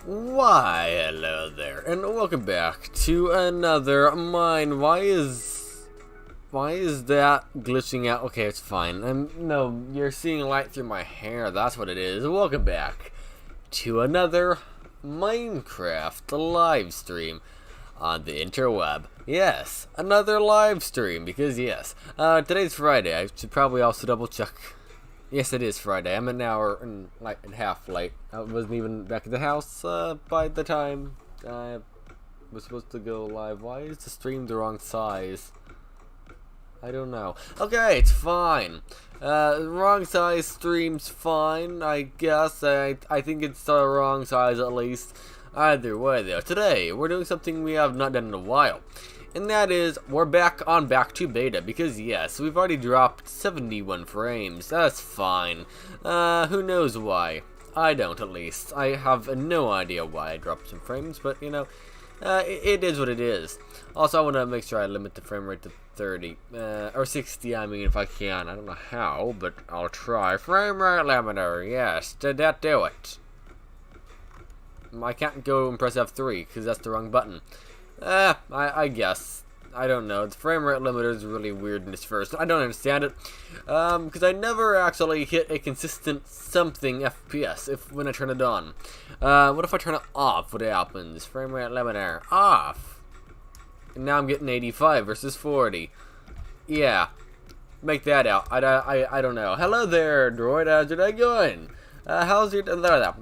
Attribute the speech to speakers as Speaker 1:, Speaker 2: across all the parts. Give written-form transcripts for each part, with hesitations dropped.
Speaker 1: Why, hello there, and welcome back to another mine. Why is that glitching out? Okay, it's fine. No, you're seeing light through my hair. That's what it is. Welcome back to another Minecraft live stream on the interweb. Yes, another live stream because yes, today's Friday. I should probably also double check. Yes, it is Friday. I'm an hour and a half late. I wasn't even back at the house by the time I was supposed to go live. Why is the stream the wrong size? I don't know. Okay, it's fine. Wrong size stream's fine, I guess. I think it's the wrong size at least. Either way, though, today we're doing something we have not done in a while. And that is, we're back to beta, because yes, we've already dropped 71 frames, that's fine. Who knows why? I don't, at least. I have no idea why I dropped some frames, but, you know, it is what it is. Also, I want to make sure I limit the frame rate to 30, or 60, I mean, if I can. I don't know how, but I'll try. Frame rate limiter, yes, did that do it? I can't go and press F3, because that's the wrong button. I guess. I don't know. The frame rate limiter is really weird in this first. I don't understand it. Because I never actually hit a consistent something FPS when I turn it on. What if I turn it off? What happens? Frame rate limiter off. And now I'm getting 85 versus 40. Yeah. Make that out. I don't know. Hello there, droid. How's your day going? How's your hello,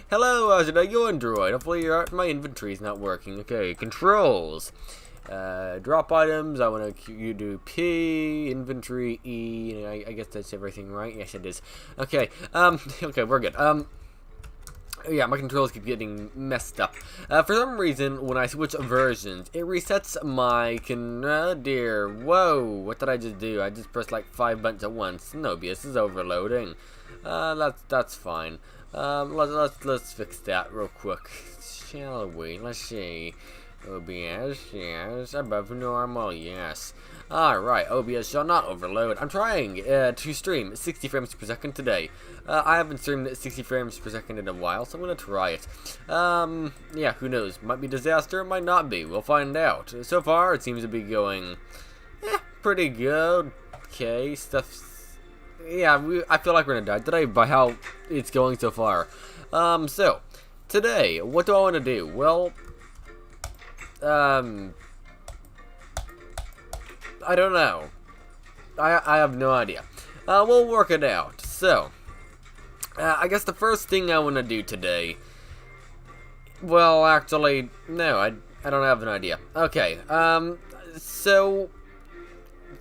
Speaker 1: how's your day going, droid? Hopefully my inventory's not working. Okay, controls. Drop items. I want to do P, inventory, E. I guess that's everything, right? Yes, it is. Okay. Okay, we're good. Yeah, my controls keep getting messed up. For some reason, when I switch versions, it resets my oh dear. Whoa, what did I just do? I just pressed like 5 buttons at once. No, OBS is overloading. That's fine. Let's fix that real quick, shall we? Let's see. OBS, yes. Above normal, yes. Alright, OBS shall not overload. I'm trying to stream 60 frames per second today. I haven't streamed at 60 frames per second in a while, so I'm gonna try it. Yeah, who knows? Might be disaster, might not be. We'll find out. So far, it seems to be going pretty good. Okay, stuff's yeah, I feel like we're gonna die today by how it's going so far. So, today, what do I want to do? Well, I don't know. I have no idea. We'll work it out. So, I guess the first thing I want to do today, well, actually, no, I don't have an idea. Okay, so,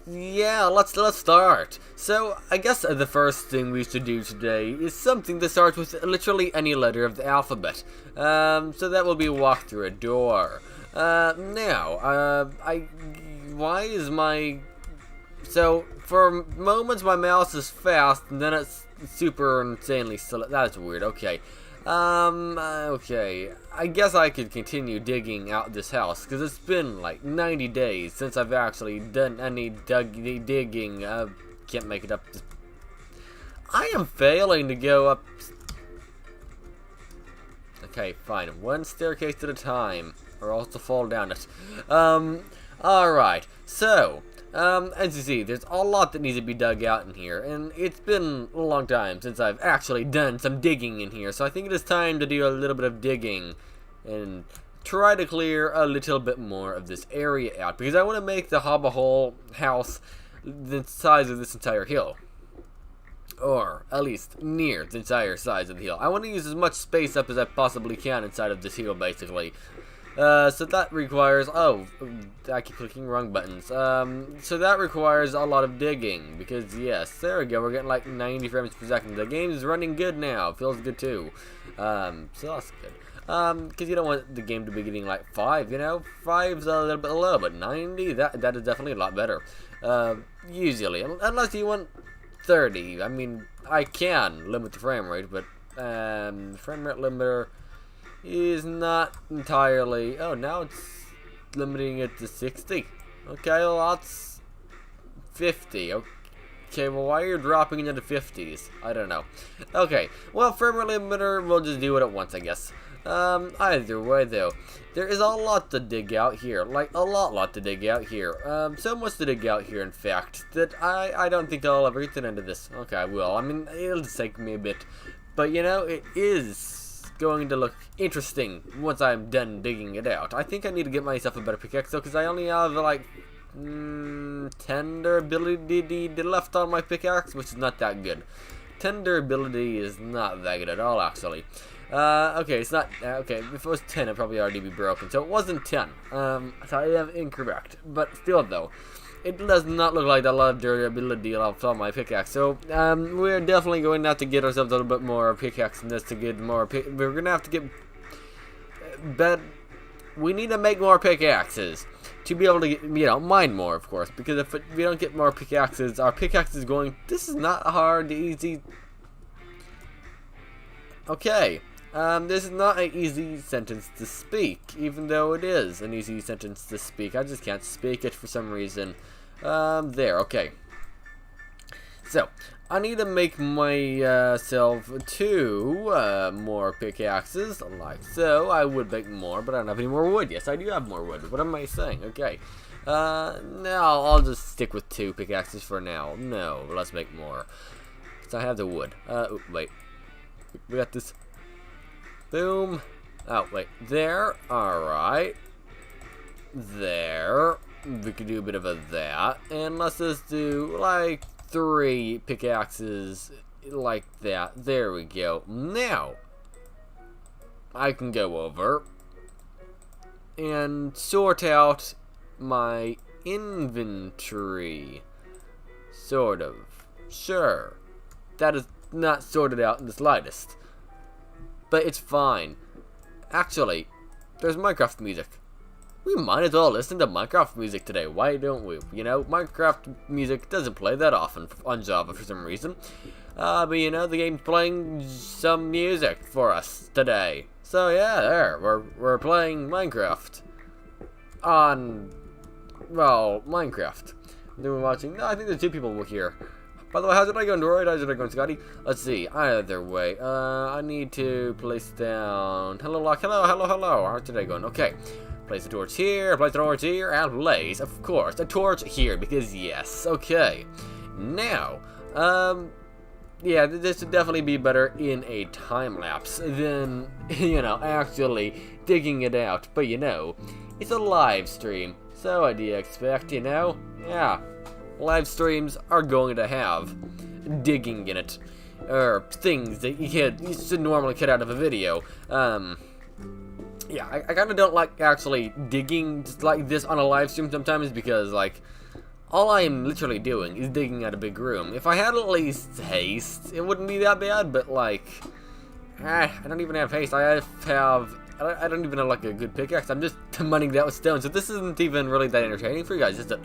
Speaker 1: yeah, let's start. So, I guess the first thing we should do today is something that starts with literally any letter of the alphabet. So that will be walk through a door. Why is my... So, for moments my mouse is fast, and then it's super insanely slow. That's weird, okay. Okay. I guess I could continue digging out this house, because it's been like 90 days since I've actually done any digging. Can't make it up. I am failing to go up. Okay, fine. One staircase at a time, or else to fall down it. Alright. So, as you see, there's a lot that needs to be dug out in here, and it's been a long time since I've actually done some digging in here, so I think it is time to do a little bit of digging and try to clear a little bit more of this area out, because I want to make the Hobba Hole house the size of this entire hill, or at least near the entire size of the hill. I want to use as much space up as I possibly can inside of this hill, basically. So that requires, oh, I keep clicking wrong buttons. So that requires a lot of digging, because yes, there we go, we're getting like 90 frames per second. The game is running good now, feels good too. So that's good. Because you don't want the game to be getting like 5, you know? 5's a little bit low, but 90, that is definitely a lot better. Usually, unless you want 30. I mean, I can limit the frame rate, but, frame rate limiter is not entirely... Oh, now it's limiting it to 60. Okay, well, that's 50. Okay, well, why are you dropping into the 50s? I don't know. Okay, well, firmware limiter, we'll just do it at once, I guess. Either way, though, there is a lot to dig out here. Like, a lot to dig out here. So much to dig out here, in fact, that I don't think I'll ever get to the end of this. Okay, I will. I mean, it'll just take me a bit. But, you know, it is going to look interesting once I'm done digging it out. I think I need to get myself a better pickaxe, though, because I only have, like, 10 durability left on my pickaxe, which is not that good. 10 durability is not that good at all, actually. Okay, it's not, okay, if it was 10, it'd probably already be broken, so it wasn't 10, so I am incorrect, but still, though, it does not look like a lot of durability left on my pickaxe, so, we're definitely going to have to get ourselves a little bit more pickaxe in this to get more, we're going to have to get, we need to make more pickaxes to be able to get, you know, mine more, of course, because if we don't get more pickaxes, our pickaxe is going, this is not hard, easy, okay. This is not an easy sentence to speak, even though it is an easy sentence to speak. I just can't speak it for some reason. There, okay. So, I need to make myself 2 more pickaxes, like so. I would make more, but I don't have any more wood. Yes, I do have more wood. What am I saying? Okay. No, I'll just stick with 2 pickaxes for now. No, let's make more. So I have the wood. Wait. We got this. Boom. Oh, wait. There. Alright. There. We could do a bit of that. And let's just do, like, 3 pickaxes like that. There we go. Now, I can go over and sort out my inventory. Sort of. Sure. That is not sorted out in the slightest. But it's fine. Actually, there's Minecraft music. We might as well listen to Minecraft music today. Why don't we? You know, Minecraft music doesn't play that often on Java for some reason. But you know, the game's playing some music for us today. So yeah, there, we're playing Minecraft on, well, Minecraft. Then we're watching. No, I think there's 2 people here. By the way, how's it going, Droid? How's it going, Scotty? Let's see. Either way, I need to place down. Hello, lock. Hello. How's today going? Okay. Place the torch here, place the torch here, and place, of course, a torch here, because yes. Okay. Now, yeah, this would definitely be better in a time lapse than, you know, actually digging it out. But, you know, it's a live stream. So, what do you expect, you know? Yeah. Live streams are going to have digging in it, or things that you should normally cut out of a video. Yeah, I kind of don't like actually digging just like this on a live stream sometimes, because like all I am literally doing is digging out a big room. If I had at least haste, it wouldn't be that bad. But like, I don't even have haste. I don't even have like a good pickaxe. I'm just mining that with stone. So this isn't even really that entertaining for you guys, is it?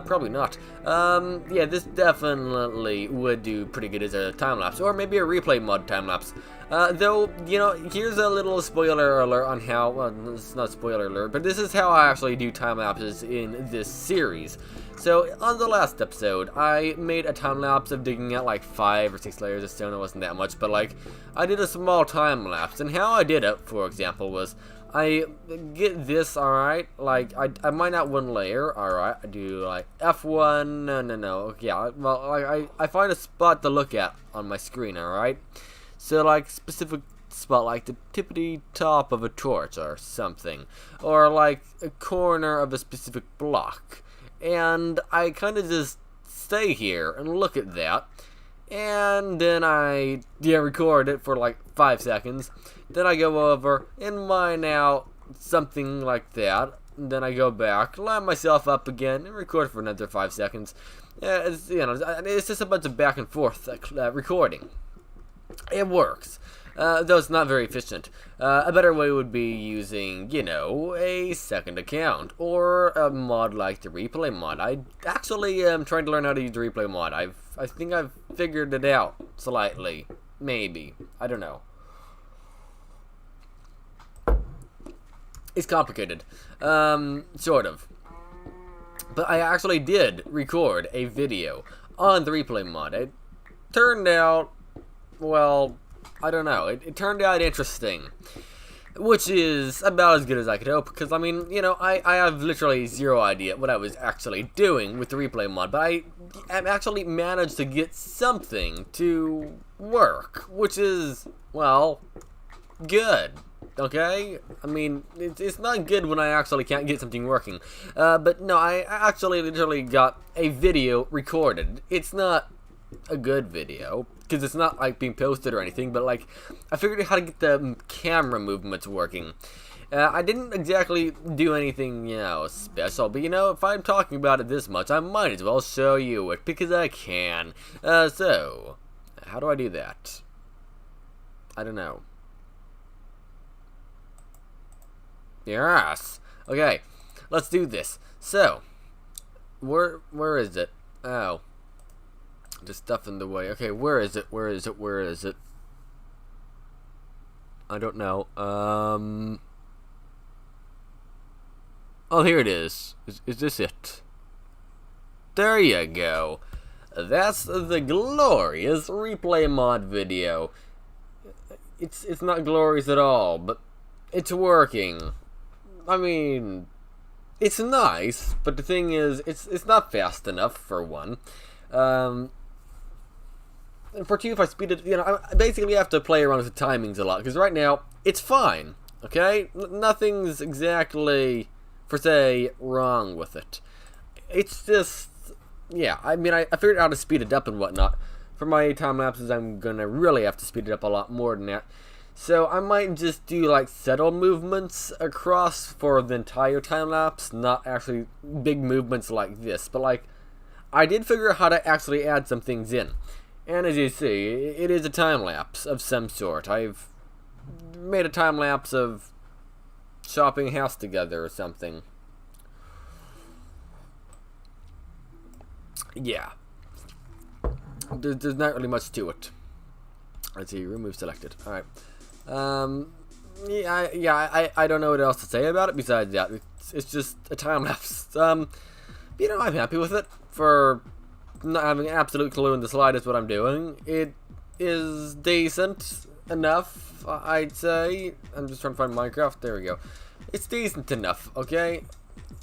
Speaker 1: Probably not. Yeah, this definitely would do pretty good as a time-lapse, or maybe a replay mod time-lapse. Though, you know, here's a little spoiler alert on how, well, it's not spoiler alert, but this is how I actually do time-lapses in this series. So, on the last episode, I made a time-lapse of digging out like 5 or 6 layers of stone. It wasn't that much, but like, I did a small time-lapse, and how I did it, for example, was I get this, alright, like, I mine out 1 layer, alright, I do, like, F1, no, yeah, well, like, I find a spot to look at on my screen, alright, so, like, specific spot, like the tippity top of a torch or something, or, like, a corner of a specific block, and I kind of just stay here and look at that, and then I record it for like 5 seconds. Then I go over and mine out something like that. And then I go back, line myself up again, and record for another 5 seconds. It's, you know, it's just a bunch of back and forth recording. It works. Though it's not very efficient. A better way would be using, you know, a second account, or a mod like the replay mod. I actually am trying to learn how to use the replay mod. I think I've figured it out slightly. Maybe. I don't know. It's complicated. Sort of. But I actually did record a video on the replay mod. It turned out, well, I don't know. It turned out interesting, which is about as good as I could hope, because, I mean, you know, I have literally zero idea what I was actually doing with the replay mod, but I actually managed to get something to work, which is, well, good. Okay? I mean, it's not good when I actually can't get something working. But no, I actually literally got a video recorded. It's not a good video, because it's not like being posted or anything, but like, I figured out how to get the camera movements working. I didn't exactly do anything, you know, special, but you know, if I'm talking about it this much, I might as well show you it, because I can. So, how do I do that? I don't know. Yes. Okay, let's do this. So, where is it? Oh. Just stuff in the way. Okay, where is it? Where is it? Where is it? I don't know. Oh, here it is. Is this it? There you go. That's the glorious replay mod video. It's not glorious at all, but it's working. I mean, it's nice, but the thing is, it's not fast enough for one. And for two, if I speed it, you know, I basically have to play around with the timings a lot, because right now, it's fine, okay? Nothing's exactly, per se, wrong with it. It's just, yeah, I mean, I figured out how to speed it up and whatnot. For my time lapses, I'm gonna really have to speed it up a lot more than that. So I might just do like subtle movements across for the entire time lapse, not actually big movements like this, but like, I did figure out how to actually add some things in. And as you see, it is a time lapse of some sort. I've made a time lapse of shopping a house together or something. Yeah. There's not really much to it. Let's see, remove selected. Alright. I don't know what else to say about it besides that. It's just a time lapse. You know, I'm happy with it for not having an absolute clue in the slightest what I'm doing. It is decent enough, I'd say. I'm just trying to find Minecraft. There we go. It's decent enough, okay?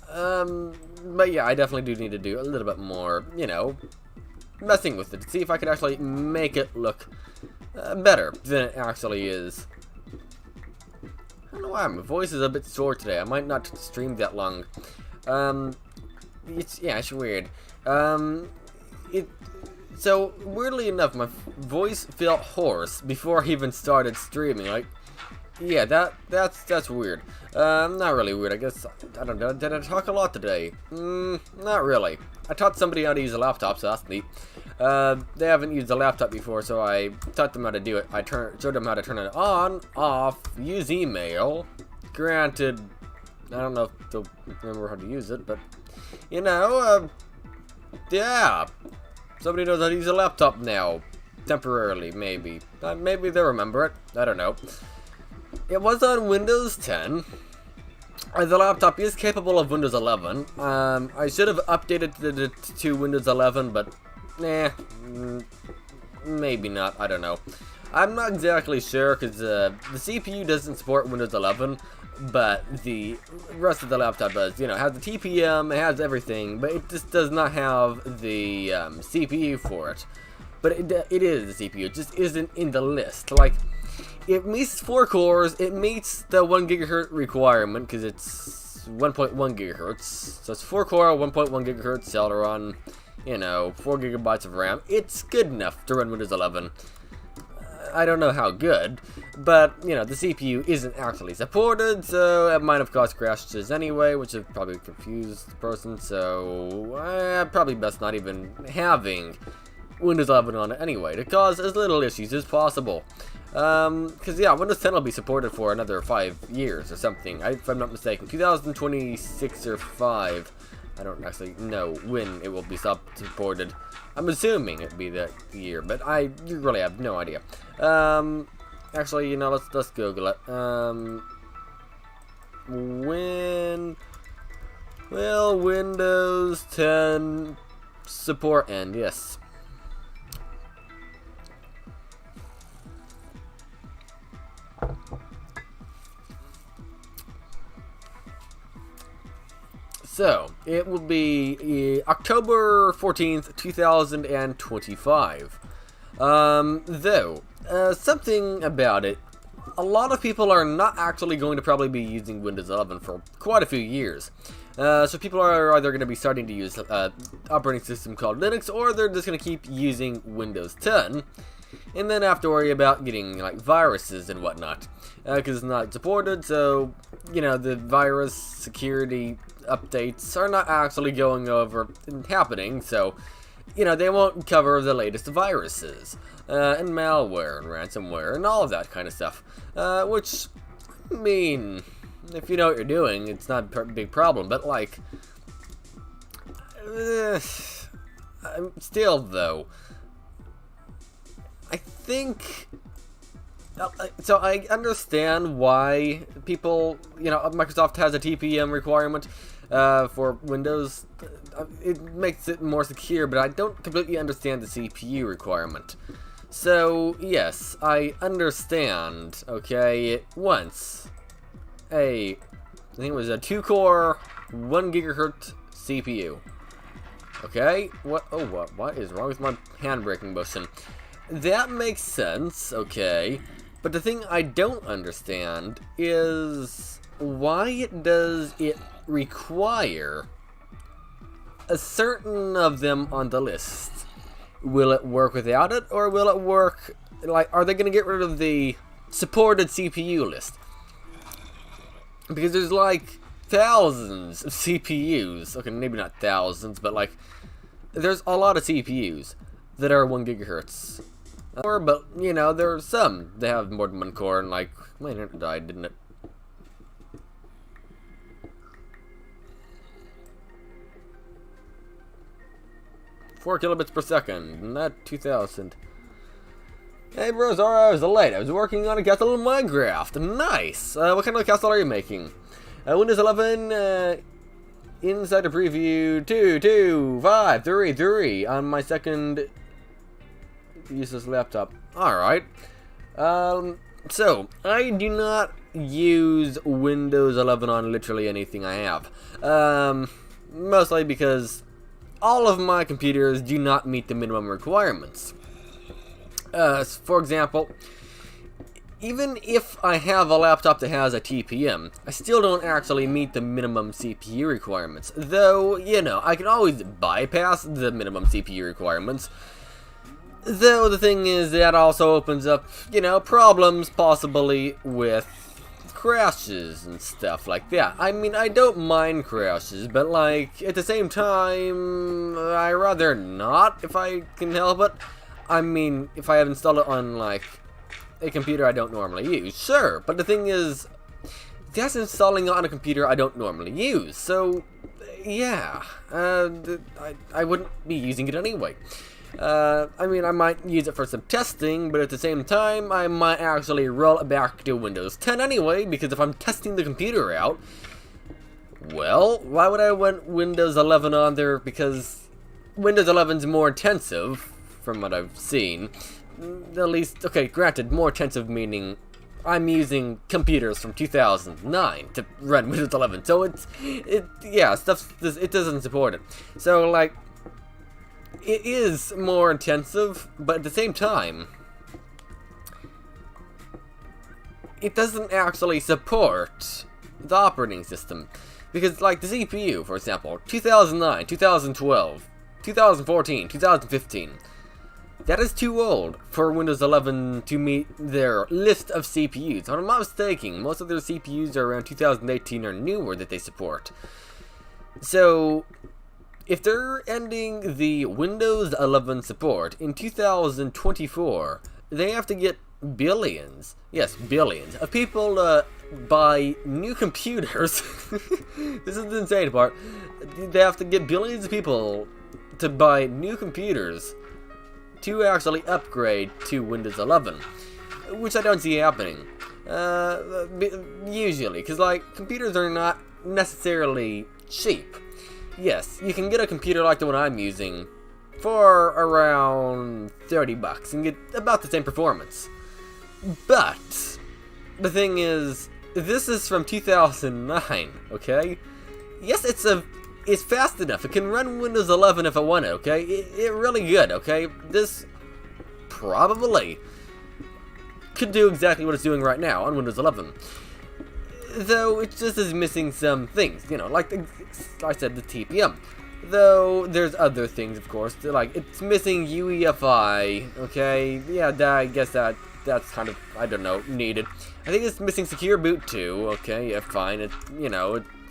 Speaker 1: But yeah, I definitely do need to do a little bit more, you know, messing with it to see if I can actually make it look better than it actually is. I don't know why my voice is a bit sore today. I might not stream that long. It's weird. So weirdly enough, my voice felt hoarse before I even started streaming. Like, yeah, that's weird. Not really weird. I guess I don't know. Did I talk a lot today? Not really. I taught somebody how to use a laptop, so that's neat. They haven't used a laptop before, so I taught them how to do it. I showed them how to turn it on, off, use email. Granted, I don't know if they'll remember how to use it, but you know, yeah. Somebody knows how to use a laptop now, temporarily, maybe. Maybe they'll remember it. I don't know. It was on Windows 10. The laptop is capable of Windows 11. I should have updated it to Windows 11, but maybe not. I don't know. I'm not exactly sure because the CPU doesn't support Windows 11, but the rest of the laptop does. You know, it has the TPM, it has everything, but it just does not have the CPU for it. But it is the CPU. It just isn't in the list. Like, it meets 4 cores, it meets the 1 GHz requirement because it's 1.1 GHz. So it's 4 core, 1.1 GHz, Celeron, you know, 4 GB of RAM. It's good enough to run Windows 11. I don't know how good, but, you know, the CPU isn't actually supported, so it might have caused crashes anyway, which would probably confuse the person, so probably best not even having Windows 11 on it anyway, to cause as little issues as possible. Because, yeah, Windows 10 will be supported for another 5 years or something, if I'm not mistaken. 2026 or 5. I don't actually know when it will be supported. I'm assuming it'd be that year, but I really have no idea. Actually, you know, let's Google it. When will Windows 10 support end, yes. So, it will be October 14th, 2025. Though, something about it, a lot of people are not actually going to probably be using Windows 11 for quite a few years. So people are either going to be starting to use an operating system called Linux, or they're just going to keep using Windows 10, and then have to worry about getting like viruses and whatnot, because it's not supported. So, you know, the virus security updates are not actually going over and happening, so, you know, they won't cover the latest viruses, and malware, and ransomware, and all of that kind of stuff, which, I mean, if you know what you're doing, it's not a big problem, but, like, still, though, I think, so I understand why people, you know, Microsoft has a TPM requirement for Windows. It makes it more secure, but I don't completely understand the CPU requirement. So, yes, I understand, okay, it wants I think it was a 2-core, 1 GHz CPU. Okay, what is wrong with my handbraking motion? That makes sense, okay, but the thing I don't understand is why does it require a certain of them on the list? Will it work without it, or will it work, like, are they going to get rid of the supported CPU list? Because there's like thousands of CPUs, okay, maybe not thousands, but like, there's a lot of CPUs that are 1 GHz. But, you know, there are some that have more than 1 core, and like, my internet died, didn't it? Four kilobits per second, not 2,000. Hey bros, alright, I was late. I was working on a castle in Minecraft. Nice! What kind of castle are you making? Windows 11, inside the preview, 2.2.5.3.3 on my second useless laptop. Alright. So, I do not use Windows 11 on literally anything I have. Mostly because all of my computers do not meet the minimum requirements. For example, even if I have a laptop that has a TPM, I still don't actually meet the minimum CPU requirements. Though, you know, I can always bypass the minimum CPU requirements. Though the thing is, that also opens up, you know, problems possibly with crashes and stuff like that. I mean, I don't mind crashes, but like, at the same time, I rather not if I can help it. I mean, if I have installed it on like a computer I don't normally use, sure, but the thing is, that's installing it on a computer I don't normally use, so yeah, I wouldn't be using it anyway. I mean, I might use it for some testing, but at the same time, I might actually roll it back to Windows 10 anyway, because if I'm testing the computer out, well, why would I want Windows 11 on there? Because Windows 11's more intensive, from what I've seen. At least, okay, granted, more intensive meaning I'm using computers from 2009 to run Windows 11, so it doesn't support it. So, like, it is more intensive, but at the same time, it doesn't actually support the operating system. Because, like, the CPU, for example, 2009, 2012, 2014, 2015, that is too old for Windows 11 to meet their list of CPUs. If I'm not mistaken, most of their CPUs are around 2018 or newer that they support. So, if they're ending the Windows 11 support in 2024, they have to get billions, yes, billions, of people to buy new computers. This is the insane part. They have to get billions of people to buy new computers to actually upgrade to Windows 11, which I don't see happening, usually, because, like, computers are not necessarily cheap. Yes, you can get a computer like the one I'm using for around 30 bucks and get about the same performance. But the thing is, this is from 2009, okay? Yes, it's fast enough. It can run Windows 11 if I want it, okay? It really good, okay? This probably could do exactly what it's doing right now on Windows 11. Though it just is missing some things, you know, like I said, the TPM. Though there's other things, of course, like it's missing UEFI, okay? Yeah, I guess that's kind of, I don't know, needed. I think it's missing Secure Boot too, okay? Yeah, fine.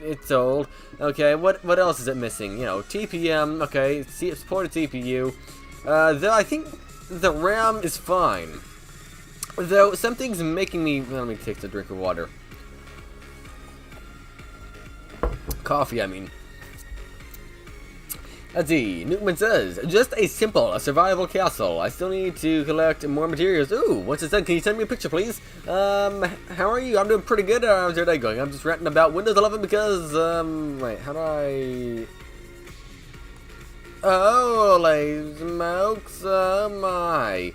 Speaker 1: It's old. Okay, what else is it missing? You know, TPM, okay, supported CPU. Though I think the RAM is fine. Though something's making me, let me take a drink of water. Coffee, I mean. Let's see, Newman says, just a survival castle. I still need to collect more materials. Ooh, what's it said? Can you send me a picture, please? How are you? I'm doing pretty good. How's your day going? I'm just ranting about Windows 11 because, wait, how do I... Holy smokes, oh my.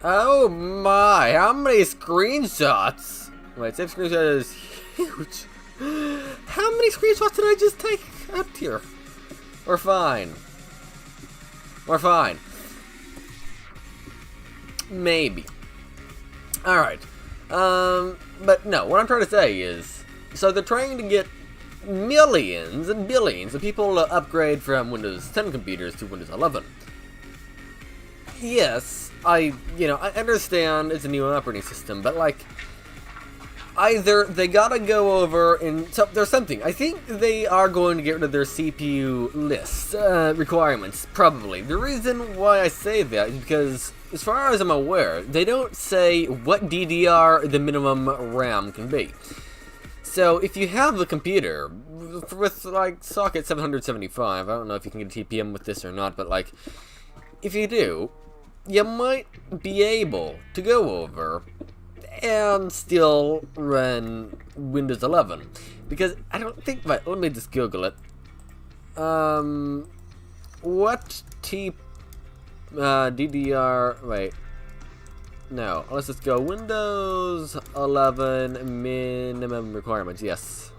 Speaker 1: Oh my, how many screenshots? Wait, save screenshot is huge. How many screenshots did I just take up here? We're fine. We're fine. Maybe. Alright. But no, what I'm trying to say is, so they're trying to get millions and billions of people to upgrade from Windows 10 computers to Windows 11. Yes, I understand it's a new operating system, but like, either they gotta go over and, so there's something, I think they are going to get rid of their CPU list, requirements, probably. The reason why I say that is because, as far as I'm aware, they don't say what DDR the minimum RAM can be. So if you have a computer with like socket 775, I don't know if you can get a TPM with this or not, but like, if you do, you might be able to go over and still run Windows 11. Because I don't think, let me just Google it. What DDR, wait. No, let's just go Windows 11 minimum requirements, yes.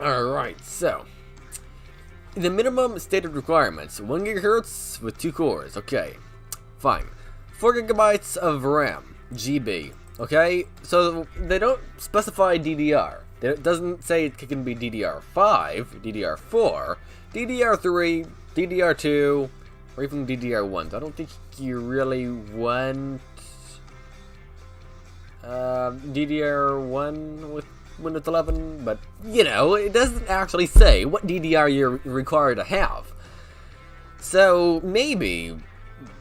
Speaker 1: Alright, so the minimum stated requirements, 1 GHz with 2 cores, okay, fine. 4 GB of RAM, GB, okay, so they don't specify DDR. It doesn't say it can be DDR5, DDR4, DDR3, DDR2, or even DDR1. So I don't think you really want DDR1 with Windows 11, but, you know, it doesn't actually say what DDR you're required to have. So, maybe,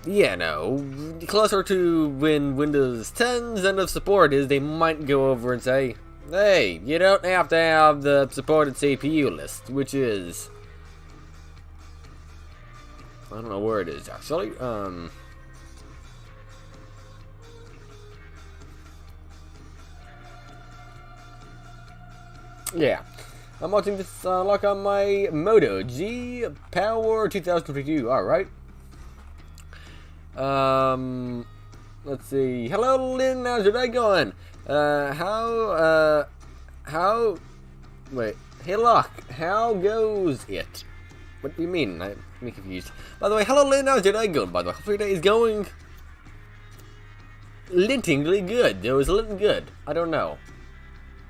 Speaker 1: you know, closer to when Windows 10's end of support is, they might go over and say, hey, you don't have to have the supported CPU list, which is, I don't know where it is, actually, yeah, I'm watching this like on my Moto G Power 2022. All right. Let's see. Hello, Lynn. How's your day going? Wait. Hey, Locke. How goes it? What do you mean? I'm confused. By the way, hello, Lynn. How's your day going? By the way, hopefully your day is going lintingly good. It was linting good. I don't know.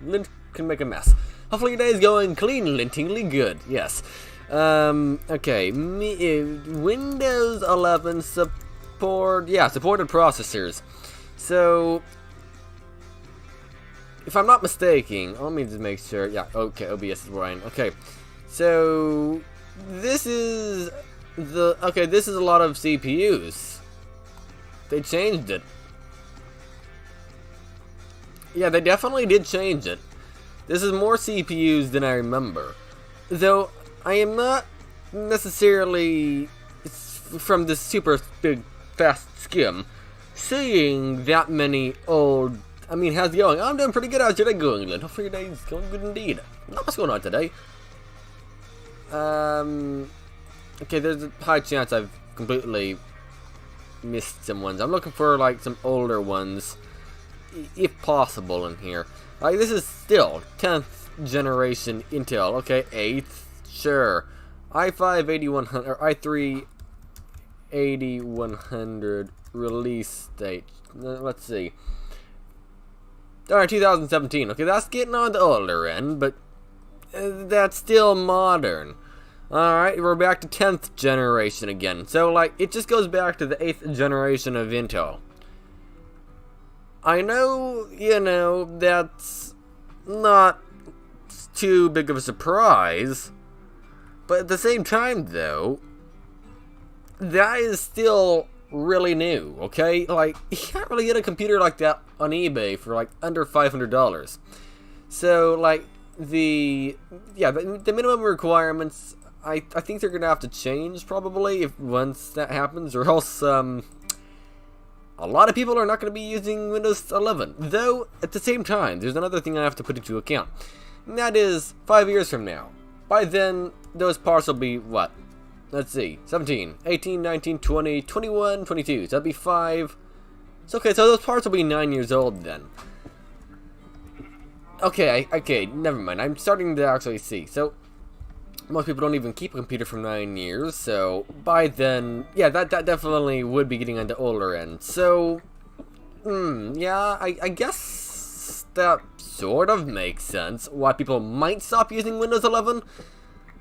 Speaker 1: Lint can make a mess. Hopefully your day is going clean, lintingly good. Yes. Okay. Windows 11 supported processors. So, if I'm not mistaken, let me just make sure. Yeah. Okay. OBS is running. Okay. So, this is Okay, this is a lot of CPUs. They changed it. Yeah, they definitely did change it. This is more CPUs than I remember. Though, I am not necessarily, from this super big, fast skim, seeing that many old... I mean, how's it going? I'm doing pretty good. How's your day going, Lynn? Hopefully your day's going good indeed. What's going on today? Okay, there's a high chance I've completely missed some ones. I'm looking for, like, some older ones, if possible, in here. Like, this is still 10th generation Intel. Okay, 8th, sure. i5 8100, or i3 8100 release date. Let's see. Alright, 2017. Okay, that's getting on the older end, but that's still modern. Alright, we're back to 10th generation again. So, like, it just goes back to the 8th generation of Intel. I know, you know, that's not too big of a surprise. But at the same time, though, that is still really new, okay? Like, you can't really get a computer like that on eBay for, like, under $500. So, like, the minimum requirements, I think they're going to have to change, probably, once that happens, or else, a lot of people are not going to be using Windows 11. Though, at the same time, there's another thing I have to put into account. And that is, 5 years from now. By then, those parts will be, what? Let's see, 17, 18, 19, 20, 21, 22. So that'd be 5. So, okay, so those parts will be 9 years old then. Okay, never mind. I'm starting to actually see. So, most people don't even keep a computer for 9 years, so by then, yeah, that definitely would be getting on the older end. So, yeah, I guess that sort of makes sense why people might stop using Windows 11.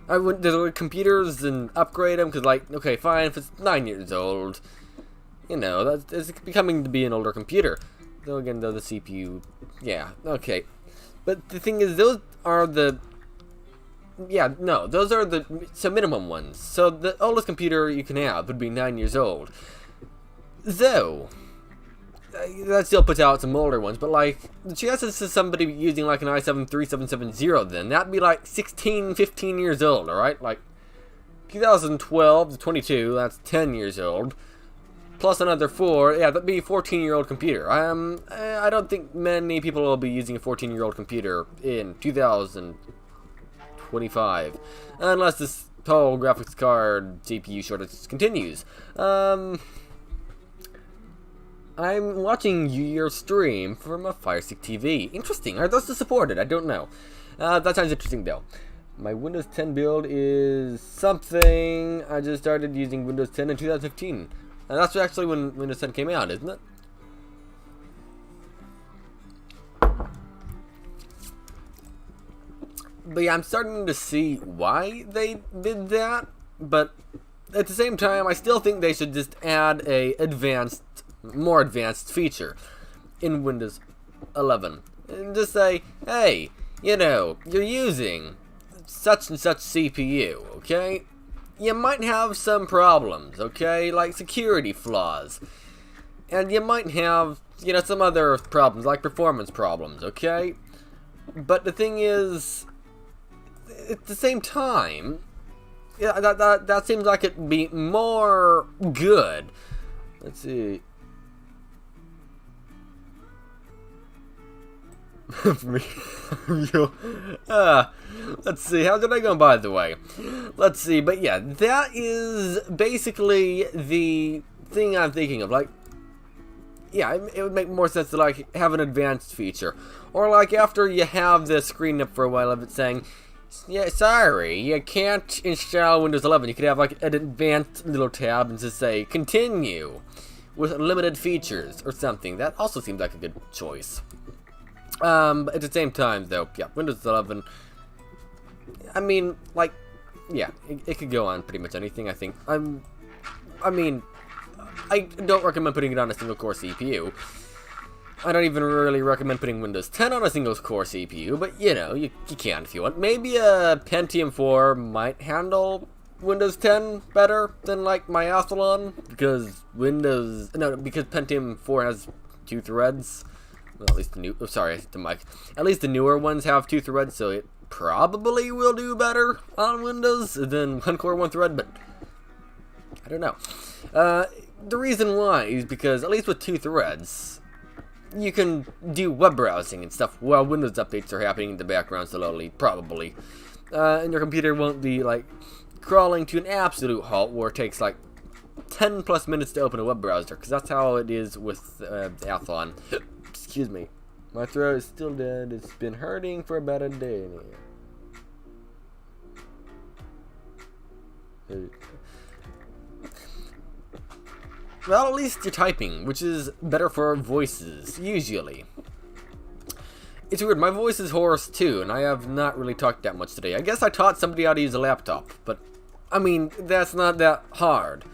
Speaker 1: I went to the computers and upgrade them, because, like, okay, fine, if it's 9 years old, you know, it's becoming to be an older computer. Though, again, though, the CPU, yeah, okay. But the thing is, those are the... Yeah, no, those are the minimum ones. So the oldest computer you can have would be 9 years old. Though, that still puts out some older ones, but like, the chances of somebody using like an i7 3770 then, that'd be like 16, 15 years old, alright? Like, 2012 to 22, that's 10 years old. Plus another 4, yeah, that'd be a 14-year-old computer. I don't think many people will be using a 14-year-old computer in 2025, unless this whole graphics card CPU shortage continues. I'm watching your stream from a Fire Stick TV. Interesting. Are those still supported? I don't know. That sounds interesting though. My Windows 10 build is something. I just started using Windows 10 in 2015. And that's actually when Windows 10 came out, isn't it? But yeah, I'm starting to see why they did that, but at the same time, I still think they should just add a more advanced feature in Windows 11. And just say, hey, you know, you're using such and such CPU, okay? You might have some problems, okay? Like security flaws. And you might have, you know, some other problems, like performance problems, okay? But the thing is, at the same time, yeah, that seems like it'd be more good. Let's see. Let's see. How's it going, by the way? Let's see. But yeah, that is basically the thing I'm thinking of. Like, yeah, it would make more sense to like have an advanced feature, or like after you have the screen up for a while of it saying, yeah, sorry, you can't install Windows 11. You could have like an advanced little tab and just say continue with limited features or something. That also seems like a good choice. But at the same time, though, yeah, Windows 11. I mean, like, yeah, it could go on pretty much anything. I think. I mean, I don't recommend putting it on a single core CPU. I don't even really recommend putting Windows 10 on a single core CPU, but you know, you can if you want. Maybe a Pentium 4 might handle Windows 10 better than like my Athlon because because Pentium 4 has 2 threads. Well, at least at least the newer ones have 2 threads, so it probably will do better on Windows than 1 core 1 thread, but I don't know. The reason why is because at least with 2 threads, you can do web browsing and stuff while Windows updates are happening in the background slowly, probably. And your computer won't be like crawling to an absolute halt where it takes like 10 plus minutes to open a web browser, because that's how it is with Athlon. Excuse me. My throat is still dead. It's been hurting for about a day now. Well, at least you're typing, which is better for voices, usually. It's weird, my voice is hoarse too, and I have not really talked that much today. I guess I taught somebody how to use a laptop, but, I mean, that's not that hard.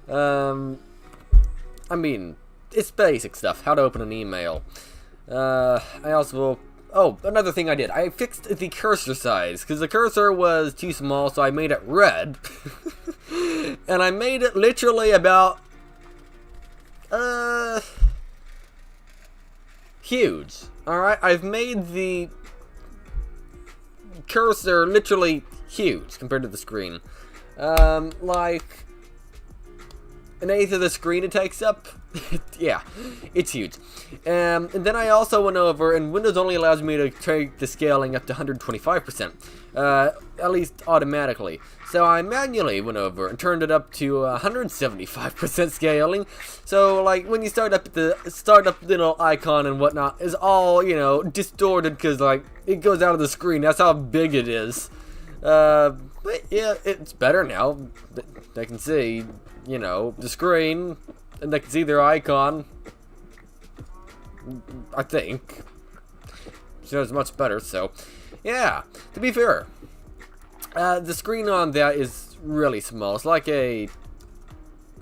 Speaker 1: I mean, it's basic stuff, how to open an email. I also, another thing I did, I fixed the cursor size, because the cursor was too small, so I made it red. And I made it literally about, huge. Alright, I've made the cursor literally huge compared to the screen. Like an eighth of the screen it takes up. Yeah, it's huge. And then I also went over, and Windows only allows me to take the scaling up to 125%, at least automatically. So I manually went over and turned it up to 175% scaling. So like when you start up the little icon and whatnot is all, you know, distorted because like it goes out of the screen. That's how big it is. But yeah, it's better now. They can see, you know, the screen, and they can see their icon. I think. So it's much better. So yeah, to be fair. The screen on that is really small. It's like a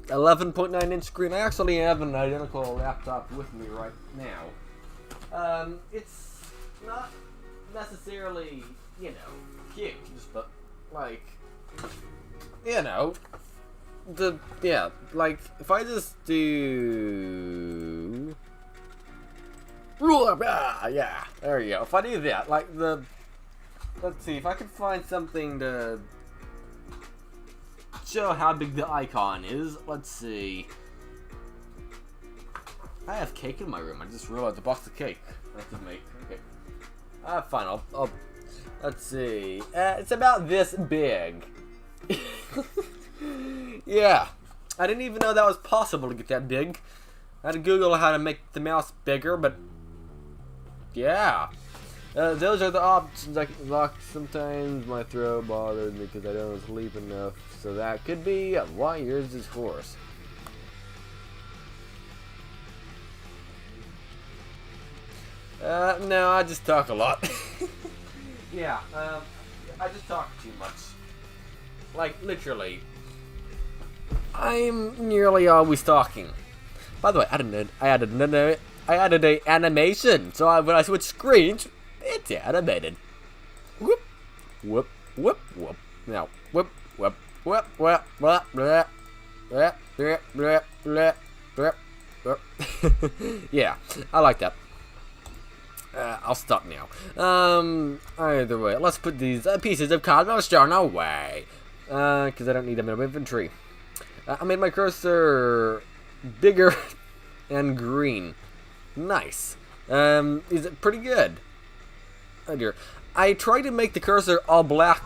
Speaker 1: 11.9 inch screen. I actually have an identical laptop with me right now. It's not necessarily, you know, huge, but like, you know, like if I just do, yeah, there you go. If I do that, like let's see if I can find something to show how big the icon is. Let's see. I have cake in my room. I just realized a box of cake I have to make. Okay. Fine. I'll let's see. It's about this big. Yeah. I didn't even know that was possible to get that big. I had to Google how to make the mouse bigger, but yeah. Those are the options I can lock. Sometimes my throat bothers me because I don't sleep enough. So that could be why yours is hoarse. No, I just talk a lot. Yeah, I just talk too much. Like, literally. I'm nearly always talking. By the way, I added a animation. So when I switch screens, it's animated. Whoop, whoop, whoop, whoop. Now, whoop, whoop, whoop, whoop, whoop, whoop, whoop, whoop, whoop, whoop, whoop, whoop. Yeah, I like that. I'll stop now. Either way, let's put these pieces of cardboard stone away. Because I don't need them in my inventory. I made my cursor bigger and green. Nice. Is it pretty good? Oh dear. I tried to make the cursor all black,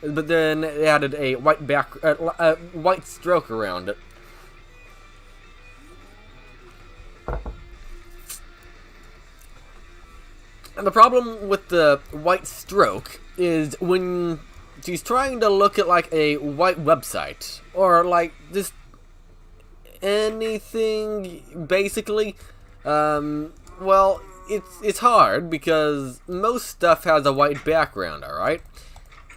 Speaker 1: but then it added a white white stroke around it. And the problem with the white stroke is when she's trying to look at like a white website or like just anything basically, well, it's hard because most stuff has a white background, alright?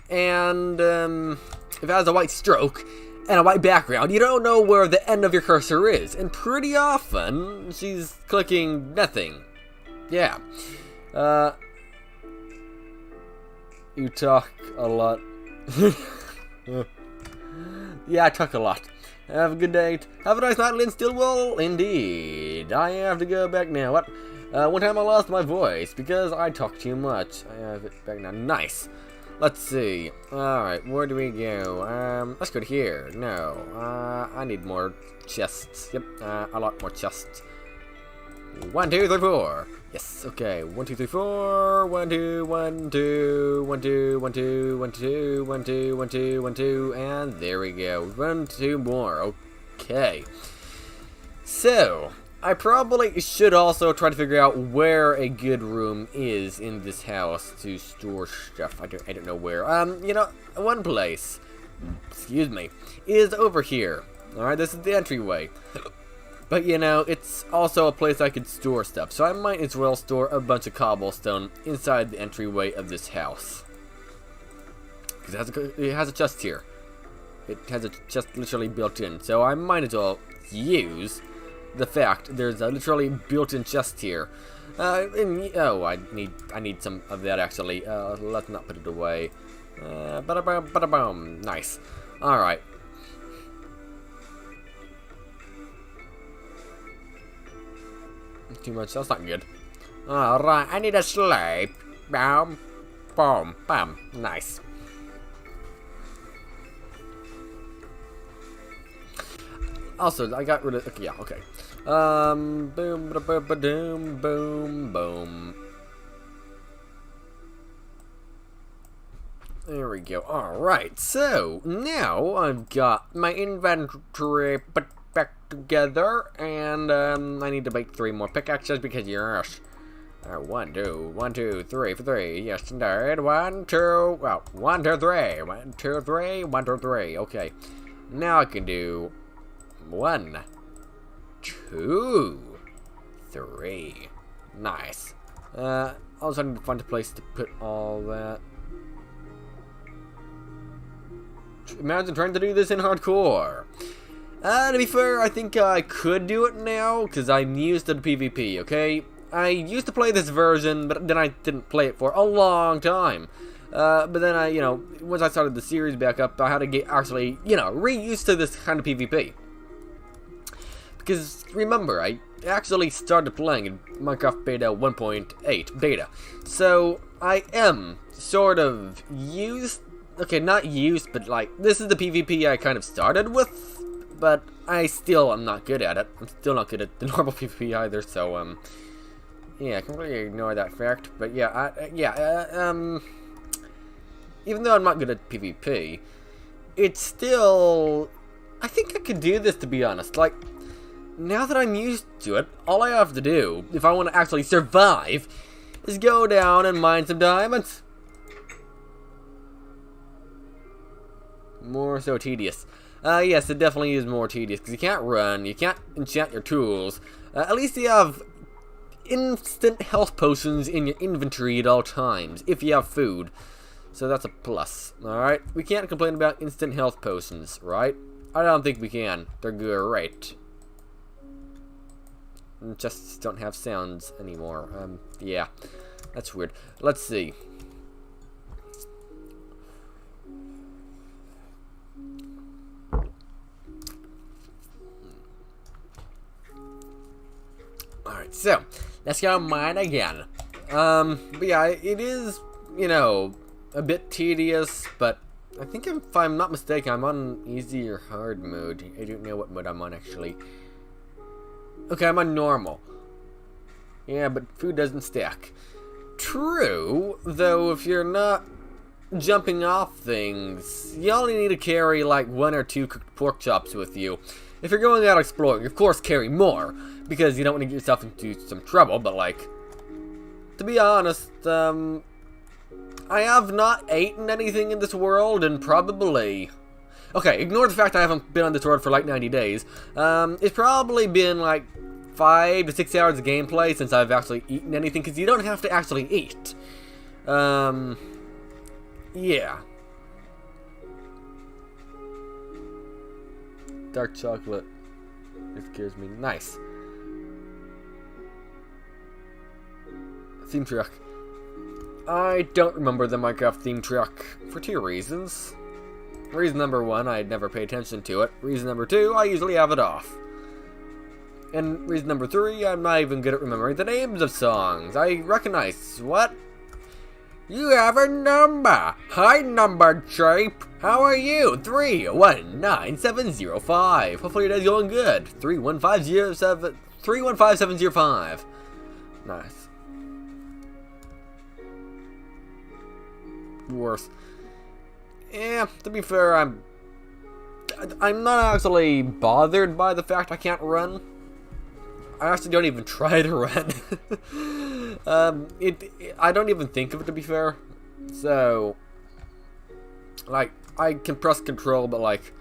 Speaker 1: And if it has a white stroke and a white background, you don't know where the end of your cursor is. And pretty often, she's clicking nothing. Yeah. You talk a lot. Yeah, I talk a lot. Have a good day. Have a nice night, Lynn Stillwell. Indeed. I have to go back now. What? One time I lost my voice because I talk too much. I have it back now. Nice. Let's see. Alright, where do we go? Let's go to here. No. I need more chests. Yep, a lot more chests. 1, 2, 3, 4. Yes, okay. 1, 2, 3, 4. 1, 2, 1, 2, 1, 2, 1, 2, 1, 2, 1, 2, 1, 2, 1, 2, and there we go. 1, 2 more. Okay. So, I probably should also try to figure out where a good room is in this house to store stuff. I don't know where. You know, one place, excuse me, is over here. Alright, this is the entryway. But, you know, it's also a place I could store stuff, so I might as well store a bunch of cobblestone inside the entryway of this house. Because it has a chest here. It has a chest literally built in, so I might as well use the fact there's a literally built-in chest here. Oh, I need some of that, actually. Let's not put it away. Bada-boom, bada-boom. Nice. Alright. Too much, that's not good. Alright, I need a sleep. Boom, boom, bam. Nice. Also, I got rid of, okay, yeah, okay. Boom, ba ba ba doom, boom, boom. There we go. Alright, so now I've got my inventory put back together, and I need to make 3 more pickaxes because yes. 1, 2, 1, 2, 3 for 3. Yes, indeed. 1, 2. Well, 1, 2, 3. 1, 2, 3. 1, 2, 3. Okay. Now I can do 1, 2, 3. Nice. Also, I need to find a place to put all that. Imagine trying to do this in hardcore. To be fair, I think I could do it now, because I'm used to the PvP, okay? I used to play this version, but then I didn't play it for a long time. But then I, you know, once I started the series back up, I had to get actually, you know, re-used to this kind of PvP. Because, remember, I actually started playing in Minecraft Beta 1.8 Beta. So, I am sort of used, okay, not used, but like, this is the PvP I kind of started with. But I still am not good at it. I'm still not good at the normal PvP either, so, yeah, I completely ignore that fact. But yeah, even though I'm not good at PvP, it's still, I think I could do this, to be honest. Like, now that I'm used to it, all I have to do, if I want to actually survive, is go down and mine some diamonds. More so tedious. Yes, it definitely is more tedious, because you can't run, you can't enchant your tools. At least you have instant health potions in your inventory at all times, if you have food. So that's a plus, alright? We can't complain about instant health potions, right? I don't think we can. They're great. Just don't have sounds anymore. Yeah, that's weird. Let's see. Alright, so, let's go mine again. But yeah, it is, you know, a bit tedious, but I think if I'm not mistaken, I'm on easy or hard mode. I don't know what mode I'm on, actually. Okay, I'm on normal. Yeah, but food doesn't stack. True, though, if you're not jumping off things, you only need to carry like 1 or 2 cooked pork chops with you. If you're going out exploring, of course carry more, because you don't want to get yourself into some trouble, but like, to be honest, I have not eaten anything in this world, and probably, okay, ignore the fact I haven't been on this world for like 90 days, it's probably been like 5 to 6 hours of gameplay since I've actually eaten anything, because you don't have to actually eat. Yeah. Dark chocolate. It scares me. Nice. Theme truck. I don't remember the Minecraft theme truck for 2 reasons. Reason number 1, I never pay attention to it. Reason number 2, I usually have it off. And reason number 3, I'm not even good at remembering the names of songs. I recognize, what? You have a number. Hi, number shape. How are you? 319705. Hopefully your day's going good. 315705. Nice. Worse. Yeah, to be fair, I'm not actually bothered by the fact I can't run. I actually don't even try to run. I don't even think of it, to be fair. So, like, I can press control, but like,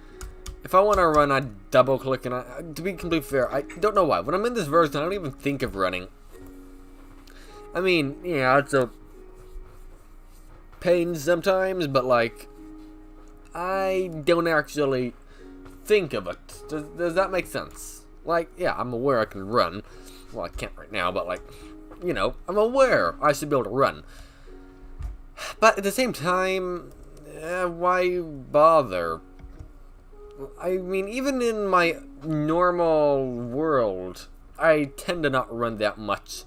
Speaker 1: if I want to run, I double click, and to be completely fair, I don't know why. When I'm in this version, I don't even think of running. I mean, yeah, it's a pain sometimes, but like, I don't actually think of it. Does that make sense? Like, yeah, I'm aware I can run. Well, I can't right now, but like, you know, I'm aware I should be able to run. But at the same time, why bother? I mean, even in my normal world, I tend to not run that much.